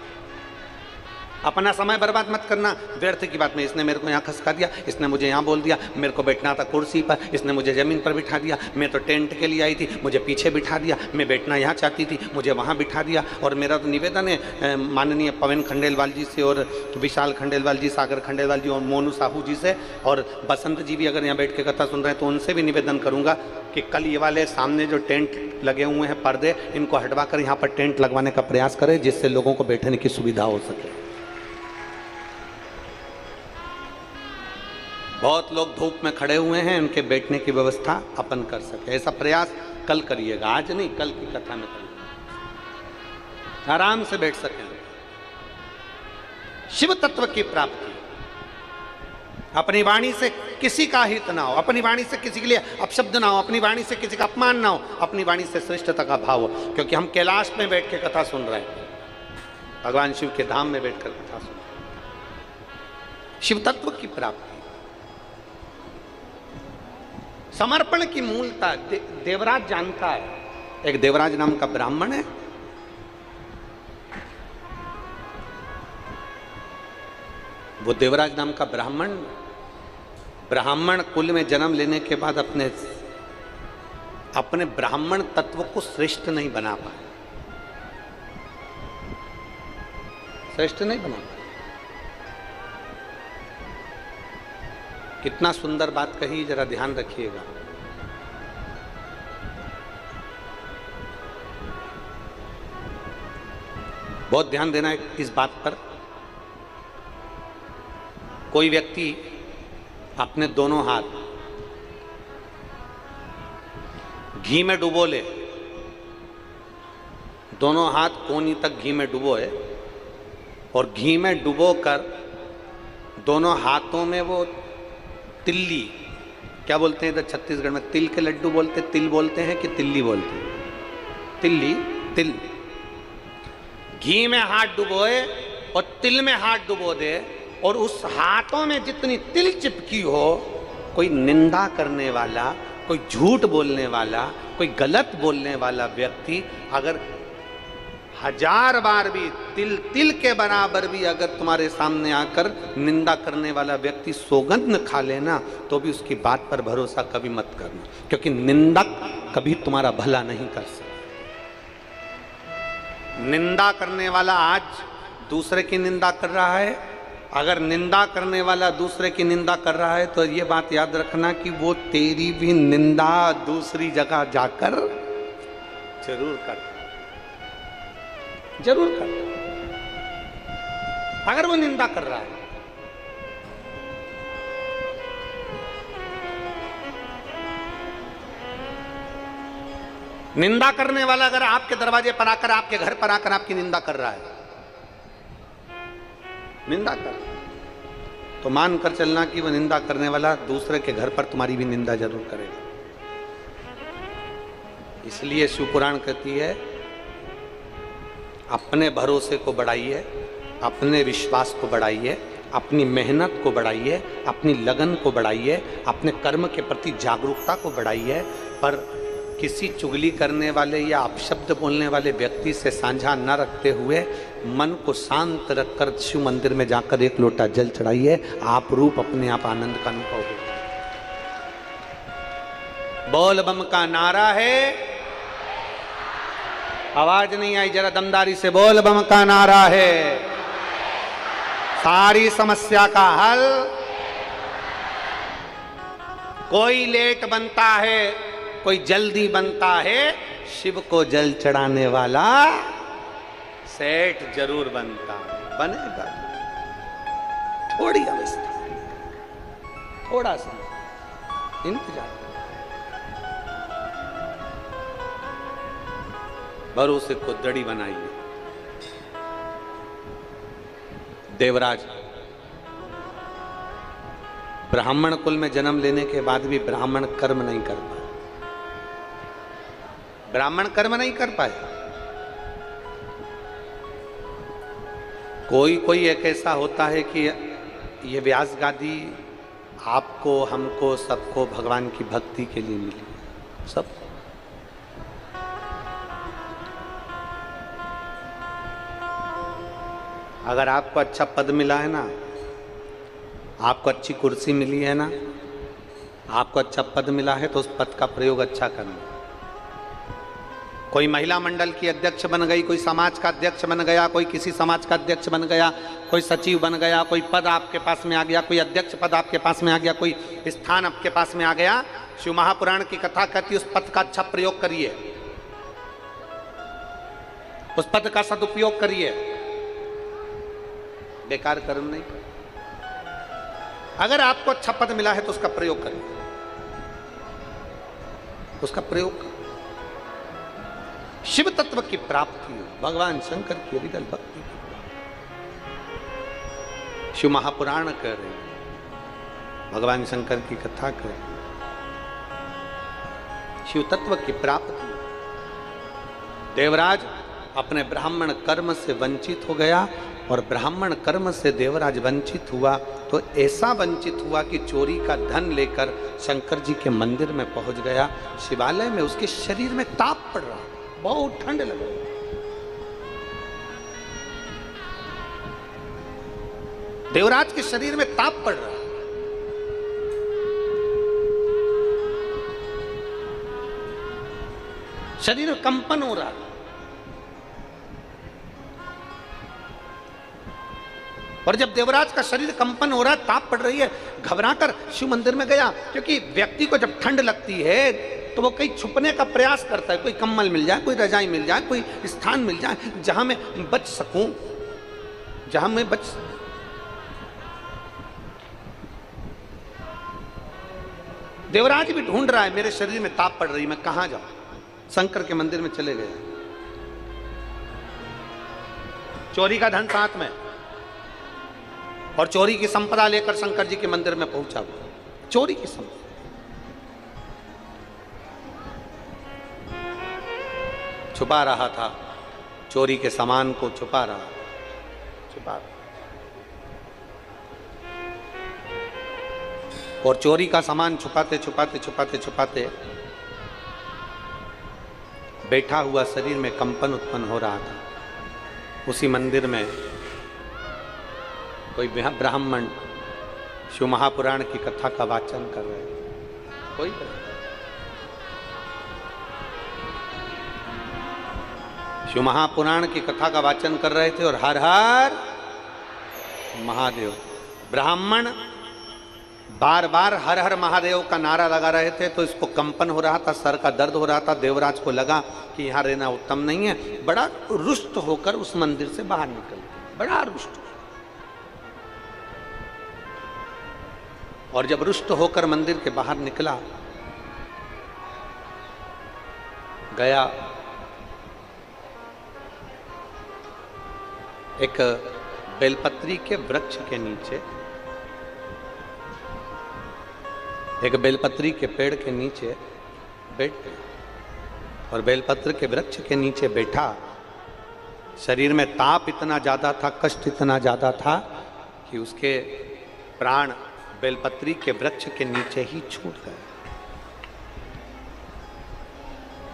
अपना समय बर्बाद मत करना व्यर्थ की बात में। इसने मेरे को यहाँ खसका दिया, इसने मुझे यहाँ बोल दिया, मेरे को बैठना था कुर्सी पर, इसने मुझे जमीन पर बिठा दिया, मैं तो टेंट के लिए आई थी, मुझे पीछे बिठा दिया, मैं बैठना यहाँ चाहती थी, मुझे वहाँ बिठा दिया। और मेरा तो निवेदन है माननीय पवन खंडेलवाल जी से और विशाल खंडेलवाल जी, सागर खंडेलवाल जी और मोनू साहू जी से, और बसंत जी भी अगर यहाँ बैठ के कथा सुन रहे हैं तो उनसे भी निवेदन करूँगा कि कल ये वाले सामने जो टेंट लगे हुए हैं पर्दे, इनको हटवा कर यहाँ पर टेंट लगवाने का प्रयास करें, जिससे लोगों को बैठने की सुविधा हो सके। बहुत लोग धूप में खड़े हुए हैं, उनके बैठने की व्यवस्था अपन कर सके, ऐसा प्रयास कल करिएगा। आज नहीं, कल की कथा में करिएगा, आराम से बैठ सकें। शिव तत्व की प्राप्ति, अपनी वाणी से किसी का हित ना हो, अपनी वाणी से किसी के लिए अपशब्द ना हो, अपनी वाणी से किसी का अपमान ना हो, अपनी वाणी से श्रेष्ठता का भाव हो। क्योंकि हम कैलाश में बैठ के कथा सुन रहे हैं, भगवान शिव के धाम में बैठकर कथा सुन रहे हैं। शिव तत्व की प्राप्ति, समर्पण की मूलता देवराज जानता है। एक देवराज नाम का ब्राह्मण है, वो देवराज नाम का ब्राह्मण कुल में जन्म लेने के बाद अपने ब्राह्मण तत्व को श्रेष्ठ नहीं बना पाए, श्रेष्ठ नहीं बना पाए। कितना सुंदर बात कही, जरा ध्यान रखिएगा। बहुत ध्यान देना है इस बात पर। कोई व्यक्ति अपने दोनों हाथ घी में डुबो ले, दोनों हाथ कोनी तक घी में डुबोए और घी में डुबो कर दोनों हाथों में वो तिल्ली, क्या बोलते हैं इधर छत्तीसगढ़ में, तिल के लड्डू बोलते, तिल बोलते हैं कि तिल्ली बोलते हैं? तिल्ली, तिल। घी में हाथ डुबोए और तिल में हाथ डुबो दे, और उस हाथों में जितनी तिल चिपकी हो, कोई निंदा करने वाला, कोई झूठ बोलने वाला, कोई गलत बोलने वाला व्यक्ति अगर 1000 बार भी तिल तिल के बराबर भी अगर तुम्हारे सामने आकर निंदा करने वाला व्यक्ति सौगंध खा लेना, तो भी उसकी बात पर भरोसा कभी मत करना, क्योंकि निंदक कभी तुम्हारा भला नहीं कर सकता। निंदा करने वाला आज दूसरे की निंदा कर रहा है, अगर निंदा करने वाला दूसरे की निंदा कर रहा है तो ये बात याद रखना कि वो तेरी भी निंदा दूसरी जगह जाकर जरूर करता, जरूर करता, अगर वो निंदा कर रहा है। निंदा करने वाला अगर आपके दरवाजे पर आकर, आपके घर पर आकर आपकी निंदा कर रहा है, निंदा कर, तो मान कर चलना कि वह निंदा करने वाला दूसरे के घर पर तुम्हारी भी निंदा जरूर करेगा। इसलिए शिवपुराण कहती है अपने भरोसे को बढ़ाइए, अपने विश्वास को बढ़ाइए, अपनी मेहनत को बढ़ाइए, अपनी लगन को बढ़ाइए, अपने कर्म के प्रति जागरूकता को बढ़ाइए, पर किसी चुगली करने वाले या अपशब्द बोलने वाले व्यक्ति से साझा न रखते हुए मन को शांत रखकर शिव मंदिर में जाकर एक लोटा जल चढ़ाइए, आप रूप अपने आप आनंद का अनुभव होगा। बोल बम का नारा है, आवाज नहीं आई, जरा दमदारी से बोल बम का नारा है, सारी समस्या का हल। कोई लेट बनता है, कोई जल्दी बनता है, शिव को जल चढ़ाने वाला सेठ जरूर बनता है, बनेगा। थोड़ी अवस्था, थोड़ा सा इंतजार, भरोसे को दड़ी बनाइए। देवराज ब्राह्मण कुल में जन्म लेने के बाद भी ब्राह्मण कर्म नहीं कर पाए, ब्राह्मण कर्म नहीं कर पाए। कोई कोई एक ऐसा होता है कि ये व्यास गादी आपको, हमको, सबको भगवान की भक्ति के लिए मिली, सब। अगर आपको अच्छा पद मिला है ना, आपको अच्छी कुर्सी मिली है ना, आपको अच्छा पद मिला है, तो उस पद का प्रयोग अच्छा करना। कोई महिला मंडल की अध्यक्ष बन गई, कोई समाज का अध्यक्ष बन गया, कोई किसी समाज का अध्यक्ष बन गया, कोई सचिव बन गया, कोई पद आपके पास में आ गया, कोई अध्यक्ष पद आपके पास में आ गया, कोई स्थान आपके पास में आ गया, शिव महापुराण की कथा कहती है उस पद का अच्छा प्रयोग करिए, उस पद का सदुपयोग करिए, बेकार कर्म नहीं करिए। अगर आपको अच्छा पद मिला है तो उसका प्रयोग करिए, उसका प्रयोग करिए। शिव तत्व की प्राप्ति हो, भगवान शंकर की हृदय भक्ति की, शिव महापुराण कर रहे हैं, भगवान शंकर की कथा कर रहे हैं, शिव तत्व की प्राप्ति। देवराज अपने ब्राह्मण कर्म से वंचित हो गया, और ब्राह्मण कर्म से देवराज वंचित हुआ तो ऐसा वंचित हुआ कि चोरी का धन लेकर शंकर जी के मंदिर में पहुंच गया। शिवालय में उसके शरीर में ताप पड़ रहा, बहुत ठंड लग रही। देवराज के शरीर में ताप पड़ रहा, शरीर में कंपन हो रहा, और जब देवराज का शरीर कंपन हो रहा है, ताप पड़ रही है, घबराकर शिव मंदिर में गया। क्योंकि व्यक्ति को जब ठंड लगती है तो वो कहीं छुपने का प्रयास करता है, कोई कंबल मिल जाए, कोई रजाई मिल जाए, कोई स्थान मिल जाए जहां मैं बच सकूं, जहां मैं बच। देवराज भी ढूंढ रहा है, मेरे शरीर में ताप पड़ रही, मैं कहां जाऊं। शंकर के मंदिर में चले गए, चोरी का धन साथ में और चोरी की संपदा लेकर शंकर जी के मंदिर में पहुंचा। चोरी की संपदा, छुपा रहा था, चोरी के सामान को छुपा रहा, छुपा रहा। और चोरी का सामान छुपाते छुपाते छुपाते छुपाते बैठा हुआ शरीर में कंपन उत्पन्न हो रहा था। उसी मंदिर में कोई ब्राह्मण शिव महापुराण की कथा का वाचन कर रहे थे। कोई शिव महापुराण की कथा का वाचन कर रहे थे और हर हर महादेव। ब्राह्मण बार बार हर हर महादेव का नारा लगा रहे थे तो इसको कंपन हो रहा था, सर का दर्द हो रहा था। देवराज को लगा कि यहाँ रहना उत्तम नहीं है। बड़ा रुष्ट होकर उस मंदिर से बाहर निकल गया, बड़ा रुष्ट। और जब रुष्ट होकर मंदिर के बाहर निकला, गया एक बेलपत्री के वृक्ष के नीचे, एक बेलपत्री के पेड़ के नीचे बैठ गया और बेलपत्र के वृक्ष के नीचे बैठा। शरीर में ताप इतना ज्यादा था, कष्ट इतना ज्यादा था कि उसके प्राण बेलपत्री के वृक्ष के नीचे ही छूट गए।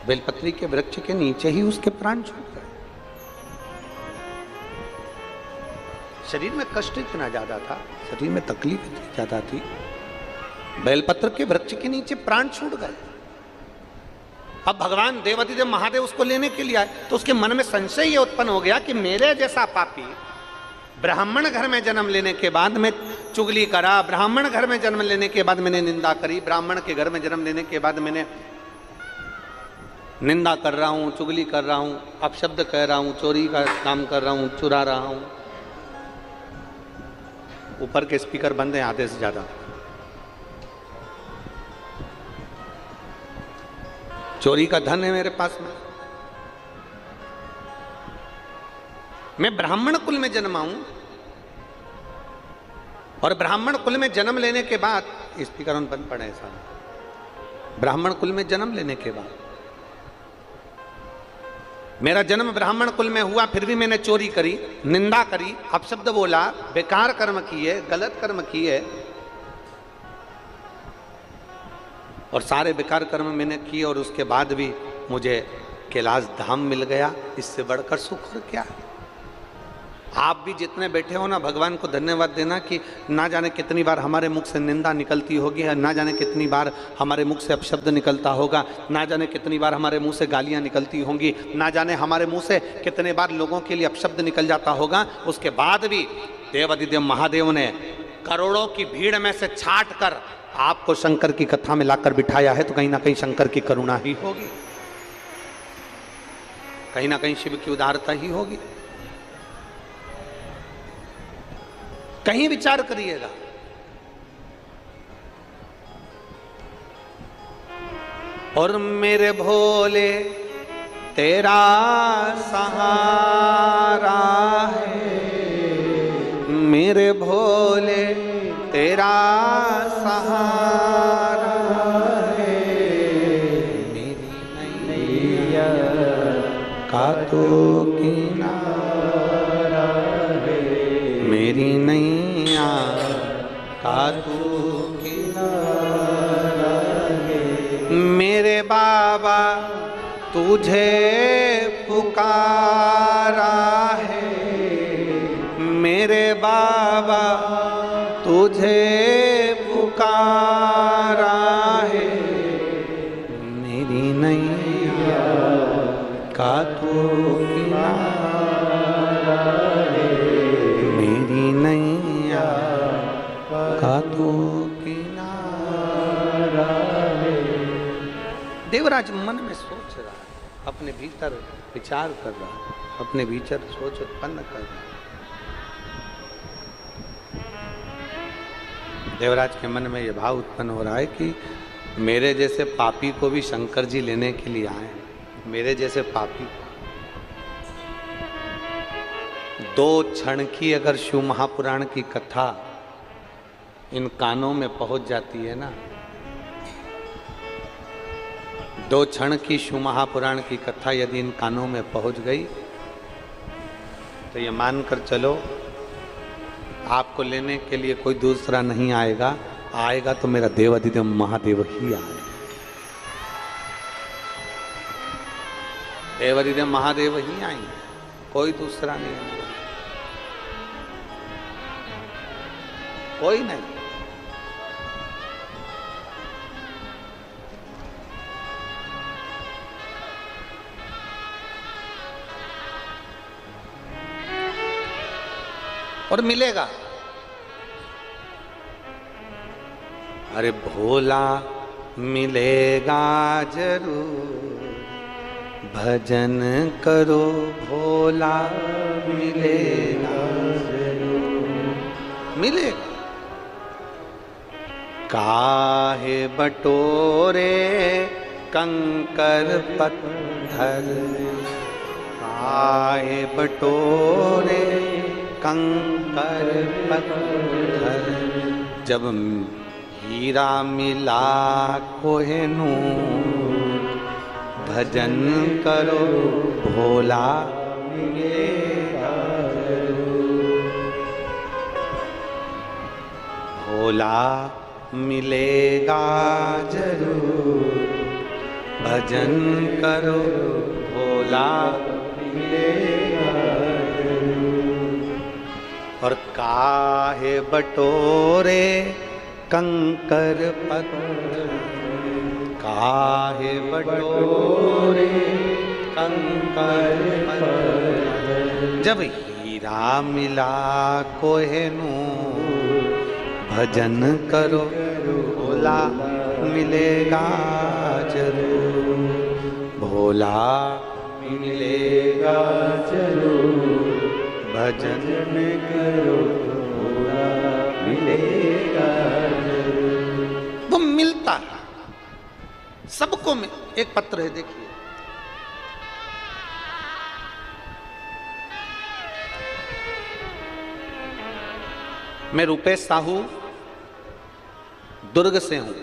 बेलपत्री के वृक्ष के नीचे ही उसके प्राण छूट गए। शरीर में कष्ट इतना ज्यादा था, शरीर में तकलीफ इतनी ज्यादा थी, बेलपत्र के वृक्ष के नीचे प्राण छूट गए। अब भगवान देवाधिदेव महादेव उसको लेने के लिए आए तो उसके मन में संशय ये उत्पन्न हो गया कि मेरे जैसा पापी ब्राह्मण घर में जन्म लेने के बाद मैं चुगली करा, ब्राह्मण घर में जन्म लेने के बाद मैंने निंदा करी, ब्राह्मण के घर में जन्म लेने के बाद मैंने निंदा कर रहा हूं, चुगली कर रहा हूं, अपशब्द कह रहा हूं, चोरी का काम कर रहा हूं, चुरा रहा हूं। ऊपर के स्पीकर बंद हैं आधे से ज्यादा। चोरी का धन है मेरे पास में, मैं ब्राह्मण कुल में जन्मा हूं और ब्राह्मण कुल में जन्म लेने के बाद, स्पीकर उन बंद पड़े सारे, ब्राह्मण कुल में जन्म लेने के बाद मेरा जन्म ब्राह्मण कुल में हुआ, फिर भी मैंने चोरी करी, निंदा करी, अपशब्द बोला, बेकार कर्म किए, गलत कर्म किए और सारे बेकार कर्म मैंने किए और उसके बाद भी मुझे कैलाश धाम मिल गया। इससे बढ़कर सुख और क्या है? आप भी जितने बैठे हो ना, भगवान को धन्यवाद देना कि ना जाने कितनी बार हमारे मुख से निंदा निकलती होगी, ना जाने कितनी बार हमारे मुख से अपशब्द निकलता होगा, ना जाने कितनी बार हमारे मुंह से गालियां निकलती होंगी, ना जाने हमारे मुंह से कितने बार लोगों के लिए अपशब्द निकल जाता होगा। उसके बाद भी देवाधिदेव महादेव ने करोड़ों की भीड़ में से छाट कर आपको शंकर की कथा में लाकर बिठाया है, तो कहीं ना कहीं शंकर की करुणा ही होगी, कहीं ना कहीं शिव की उदारता ही होगी। कहीं विचार करिएगा। और मेरे भोले तेरा सहारा है, मेरे भोले तेरा सहारा है, मेरी नैया का तो किनारा है, मेरी नैया का तो किनारा है। मेरे बाबा तुझे पुकारा है, मेरे बाबा तुझे पुकारा है, मेरी नैया का तो किनारा है, मेरी नैया का तो किनारा है। देवराज मन में सोच रहा है, अपने भीतर विचार कर रहा है, अपने भीतर सोच उत्पन्न कर रहा है। देवराज के मन में यह भाव उत्पन्न हो रहा है कि मेरे जैसे पापी को भी शंकर जी लेने के लिए आए, मेरे जैसे पापी। दो क्षण की अगर शिव महापुराण की कथा इन कानों में पहुंच जाती है ना, दो क्षण की शिव महापुराण की कथा यदि इन कानों में पहुंच गई तो ये मानकर चलो आपको लेने के लिए कोई दूसरा नहीं आएगा, आएगा तो मेरा देवाधिदेव महादेव ही आएगा। देवरिदे महादेव ही आएंगे, कोई दूसरा नहीं है, कोई नहीं। और मिलेगा। अरे भोला मिलेगा जरूर, भजन करो भोला मिलेगा जरूर, मिलेगा। काहे बटोरे कंकर पत्थर, काहे बटोरे कंकर पत्थर, जब हीरा मिला कोहिनूर, भजन करो भोला मिलेगा जरूर, भोला मिलेगा जरूर, भजन करो भोला मिलेगा जरूर। और काहे बटोरे कंकर पत्थर, काहे बटोरे कंकर पत्थर, जब हीरा मिला कोहिनूर, भजन करो भोला मिलेगा जरूर, भोला मिलेगा जरूर, भजन करो भोला मिलेगा जरूर। वो मिलता है सबको में। एक पत्र है, देखिए, मैं रुपेश साहू दुर्ग से हूं।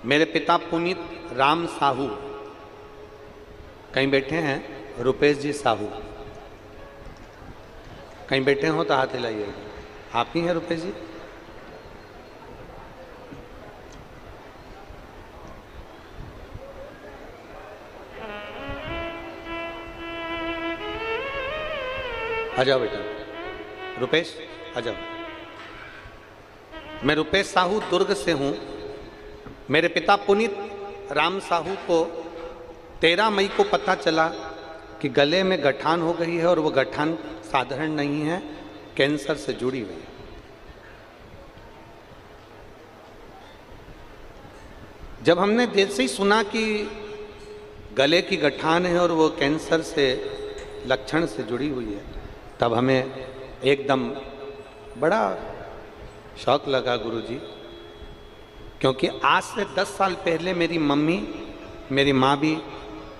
मेरे पिता पुनीत राम साहू, कहीं बैठे हैं रुपेश जी साहू, कहीं बैठे हो तो हाथ हिलाइए। आप ही हैं रुपेश जी? आ जाओ बेटा, रुपेश आ जाओ। मैं रुपेश साहू दुर्ग से हूं। मेरे पिता पुनीत राम साहू को 13 मई को पता चला कि गले में गठान हो गई है, और वो गठान साधारण नहीं है, कैंसर से जुड़ी हुई है। जब हमने जैसे ही सुना कि गले की गठान है और वो कैंसर से लक्षण से जुड़ी हुई है, तब हमें एकदम बड़ा शौक लगा गुरुजी, क्योंकि आज से 10 साल पहले मेरी मम्मी, मेरी माँ भी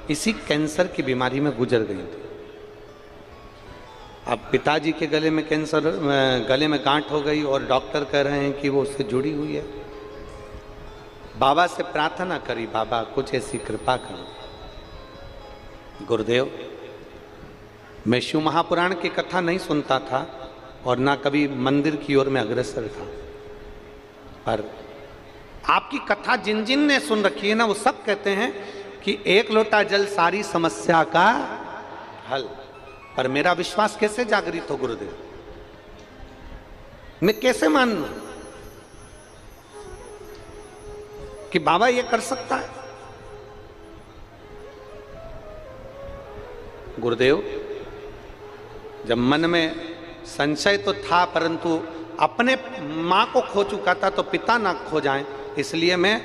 इसी कैंसर की बीमारी में गुजर गई थी। अब पिताजी के गले में कैंसर, गले में गांठ हो गई और डॉक्टर कह रहे हैं कि वो उससे जुड़ी हुई है। बाबा से प्रार्थना करी, बाबा कुछ ऐसी कृपा करो। गुरुदेव, मैं शिव महापुराण की कथा नहीं सुनता था और ना कभी मंदिर की ओर में अग्रसर था, पर आपकी कथा जिन जिन ने सुन रखी है ना, वो सब कहते हैं कि एक लोटा जल सारी समस्या का हल। पर मेरा विश्वास कैसे जागृत हो गुरुदेव? मैं कैसे मान लूं कि बाबा ये कर सकता है? गुरुदेव, जब मन में संशय तो था, परंतु अपने मां को खो चुका था तो पिता ना खो जाएं, इसलिए मैं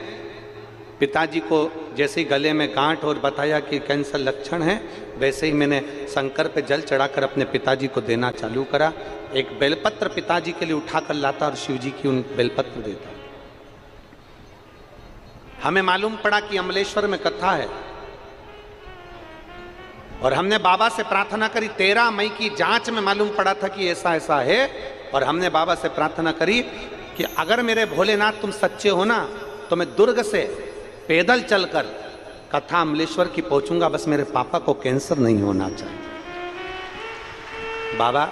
पिताजी को जैसे ही गले में गांठ और बताया कि कैंसर लक्षण है, वैसे ही मैंने शंकर पे जल चढ़ाकर अपने पिताजी को देना चालू करा। एक बेलपत्र पिताजी के लिए उठाकर लाता और शिव जी की उन बेलपत्र देता। हमें मालूम पड़ा कि अमलेश्वर में कथा है और हमने बाबा से प्रार्थना करी। 13 मई की जांच में मालूम पड़ा था कि ऐसा ऐसा है, और हमने बाबा से प्रार्थना करी कि अगर मेरे भोलेनाथ तुम सच्चे हो ना, तो मैं दुर्ग से पैदल चलकर कथा अमलेश्वर की पहुंचूंगा, बस मेरे पापा को कैंसर नहीं होना चाहिए। बाबा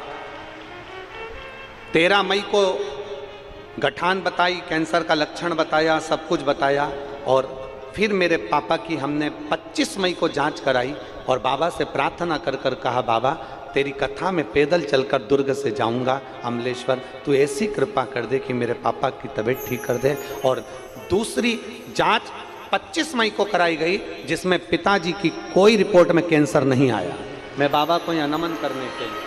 13 मई को गठान बताई, कैंसर का लक्षण बताया, सब कुछ बताया, और फिर मेरे पापा की हमने 25 मई को जांच कराई और बाबा से प्रार्थना कर कर कहा, बाबा तेरी कथा में पैदल चलकर दुर्ग से जाऊंगा, अमलेश्वर तू ऐसी कृपा कर दे कि मेरे पापा की तबीयत ठीक कर दे। और दूसरी जांच 25 मई को कराई गई जिसमें पिताजी की कोई रिपोर्ट में कैंसर नहीं आया। मैं बाबा को यहाँ नमन करने के लिए,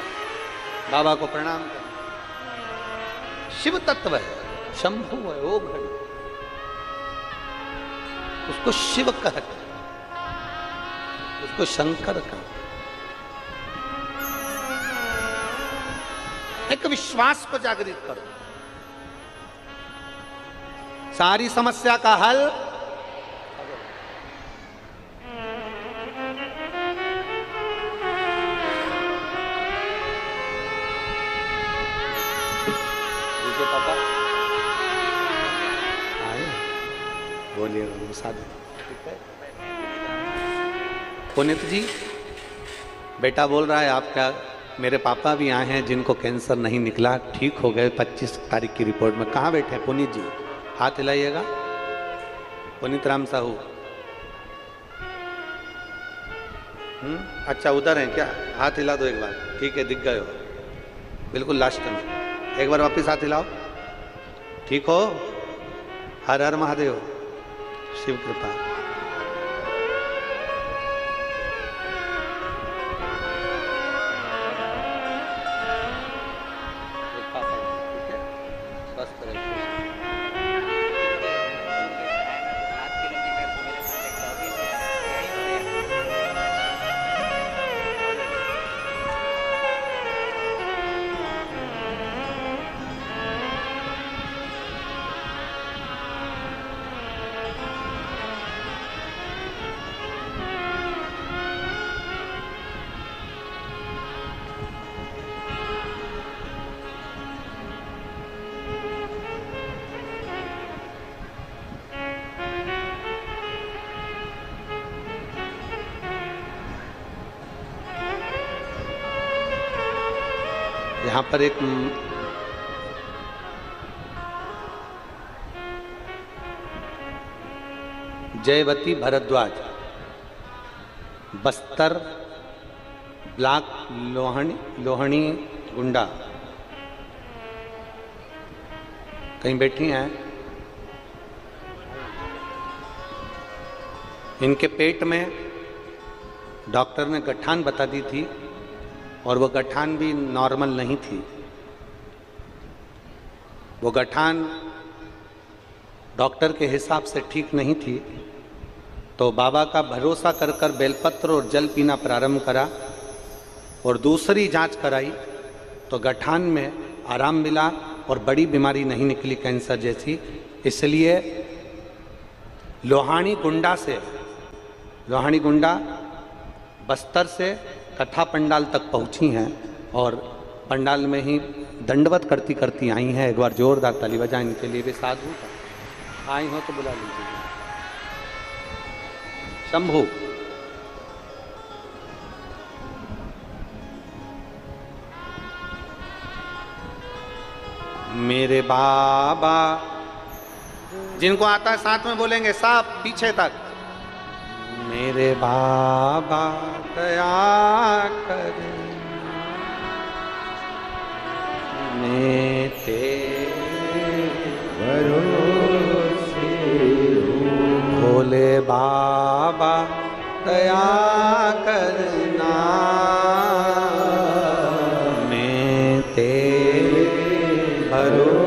बाबा को प्रणाम करने, शिव तत्व है, शंभु है, ओ घड़ी उसको शिव कहते, उसको शंकर कहते। एक विश्वास को जागृत करो, सारी समस्या का हल पापा आए, बोलिए पुनित जी, बेटा बोल रहा है आपका, मेरे पापा भी आए हैं जिनको कैंसर नहीं निकला, ठीक हो गए 25 तारीख की रिपोर्ट में। कहाँ बैठे हैं पुनीत जी? हाथ हिलाइएगा। पुनीत राम साहू, अच्छा उधर हैं क्या? हाथ हिला दो एक बार। ठीक है, दिख गए हो बिल्कुल लास्ट में। एक बार वापस हाथ हिलाओ। ठीक हो? हर हर महादेव, शिव कृपा। यहाँ पर एक जयवती भारद्वाज, बस्तर ब्लॉक, लोहनी गुंडा कहीं बैठी हैं। इनके पेट में डॉक्टर ने गठान बता दी थी और वो गठान भी नॉर्मल नहीं थी। वो गठान डॉक्टर के हिसाब से ठीक नहीं थी, तो बाबा का भरोसा कर कर बेलपत्र और जल पीना प्रारंभ करा और दूसरी जांच कराई तो गठान में आराम मिला और बड़ी बीमारी नहीं निकली कैंसर जैसी। इसलिए लोहानी गुंडा बस्तर से कथा पंडाल तक पहुंची हैं और पंडाल में ही दंडवत करती करती आई हैं। एक बार जोरदार ताली बजाएं इनके लिए। भी साधु आई हो तो बुला लीजिए। शंभू, मेरे बाबा, जिनको आता है साथ में बोलेंगे सब पीछे तक। मेरे बाबा दया कर, मैं तेरे भरोसे हूँ। भोले बाबा दया करना, मैं तेरे भरोसे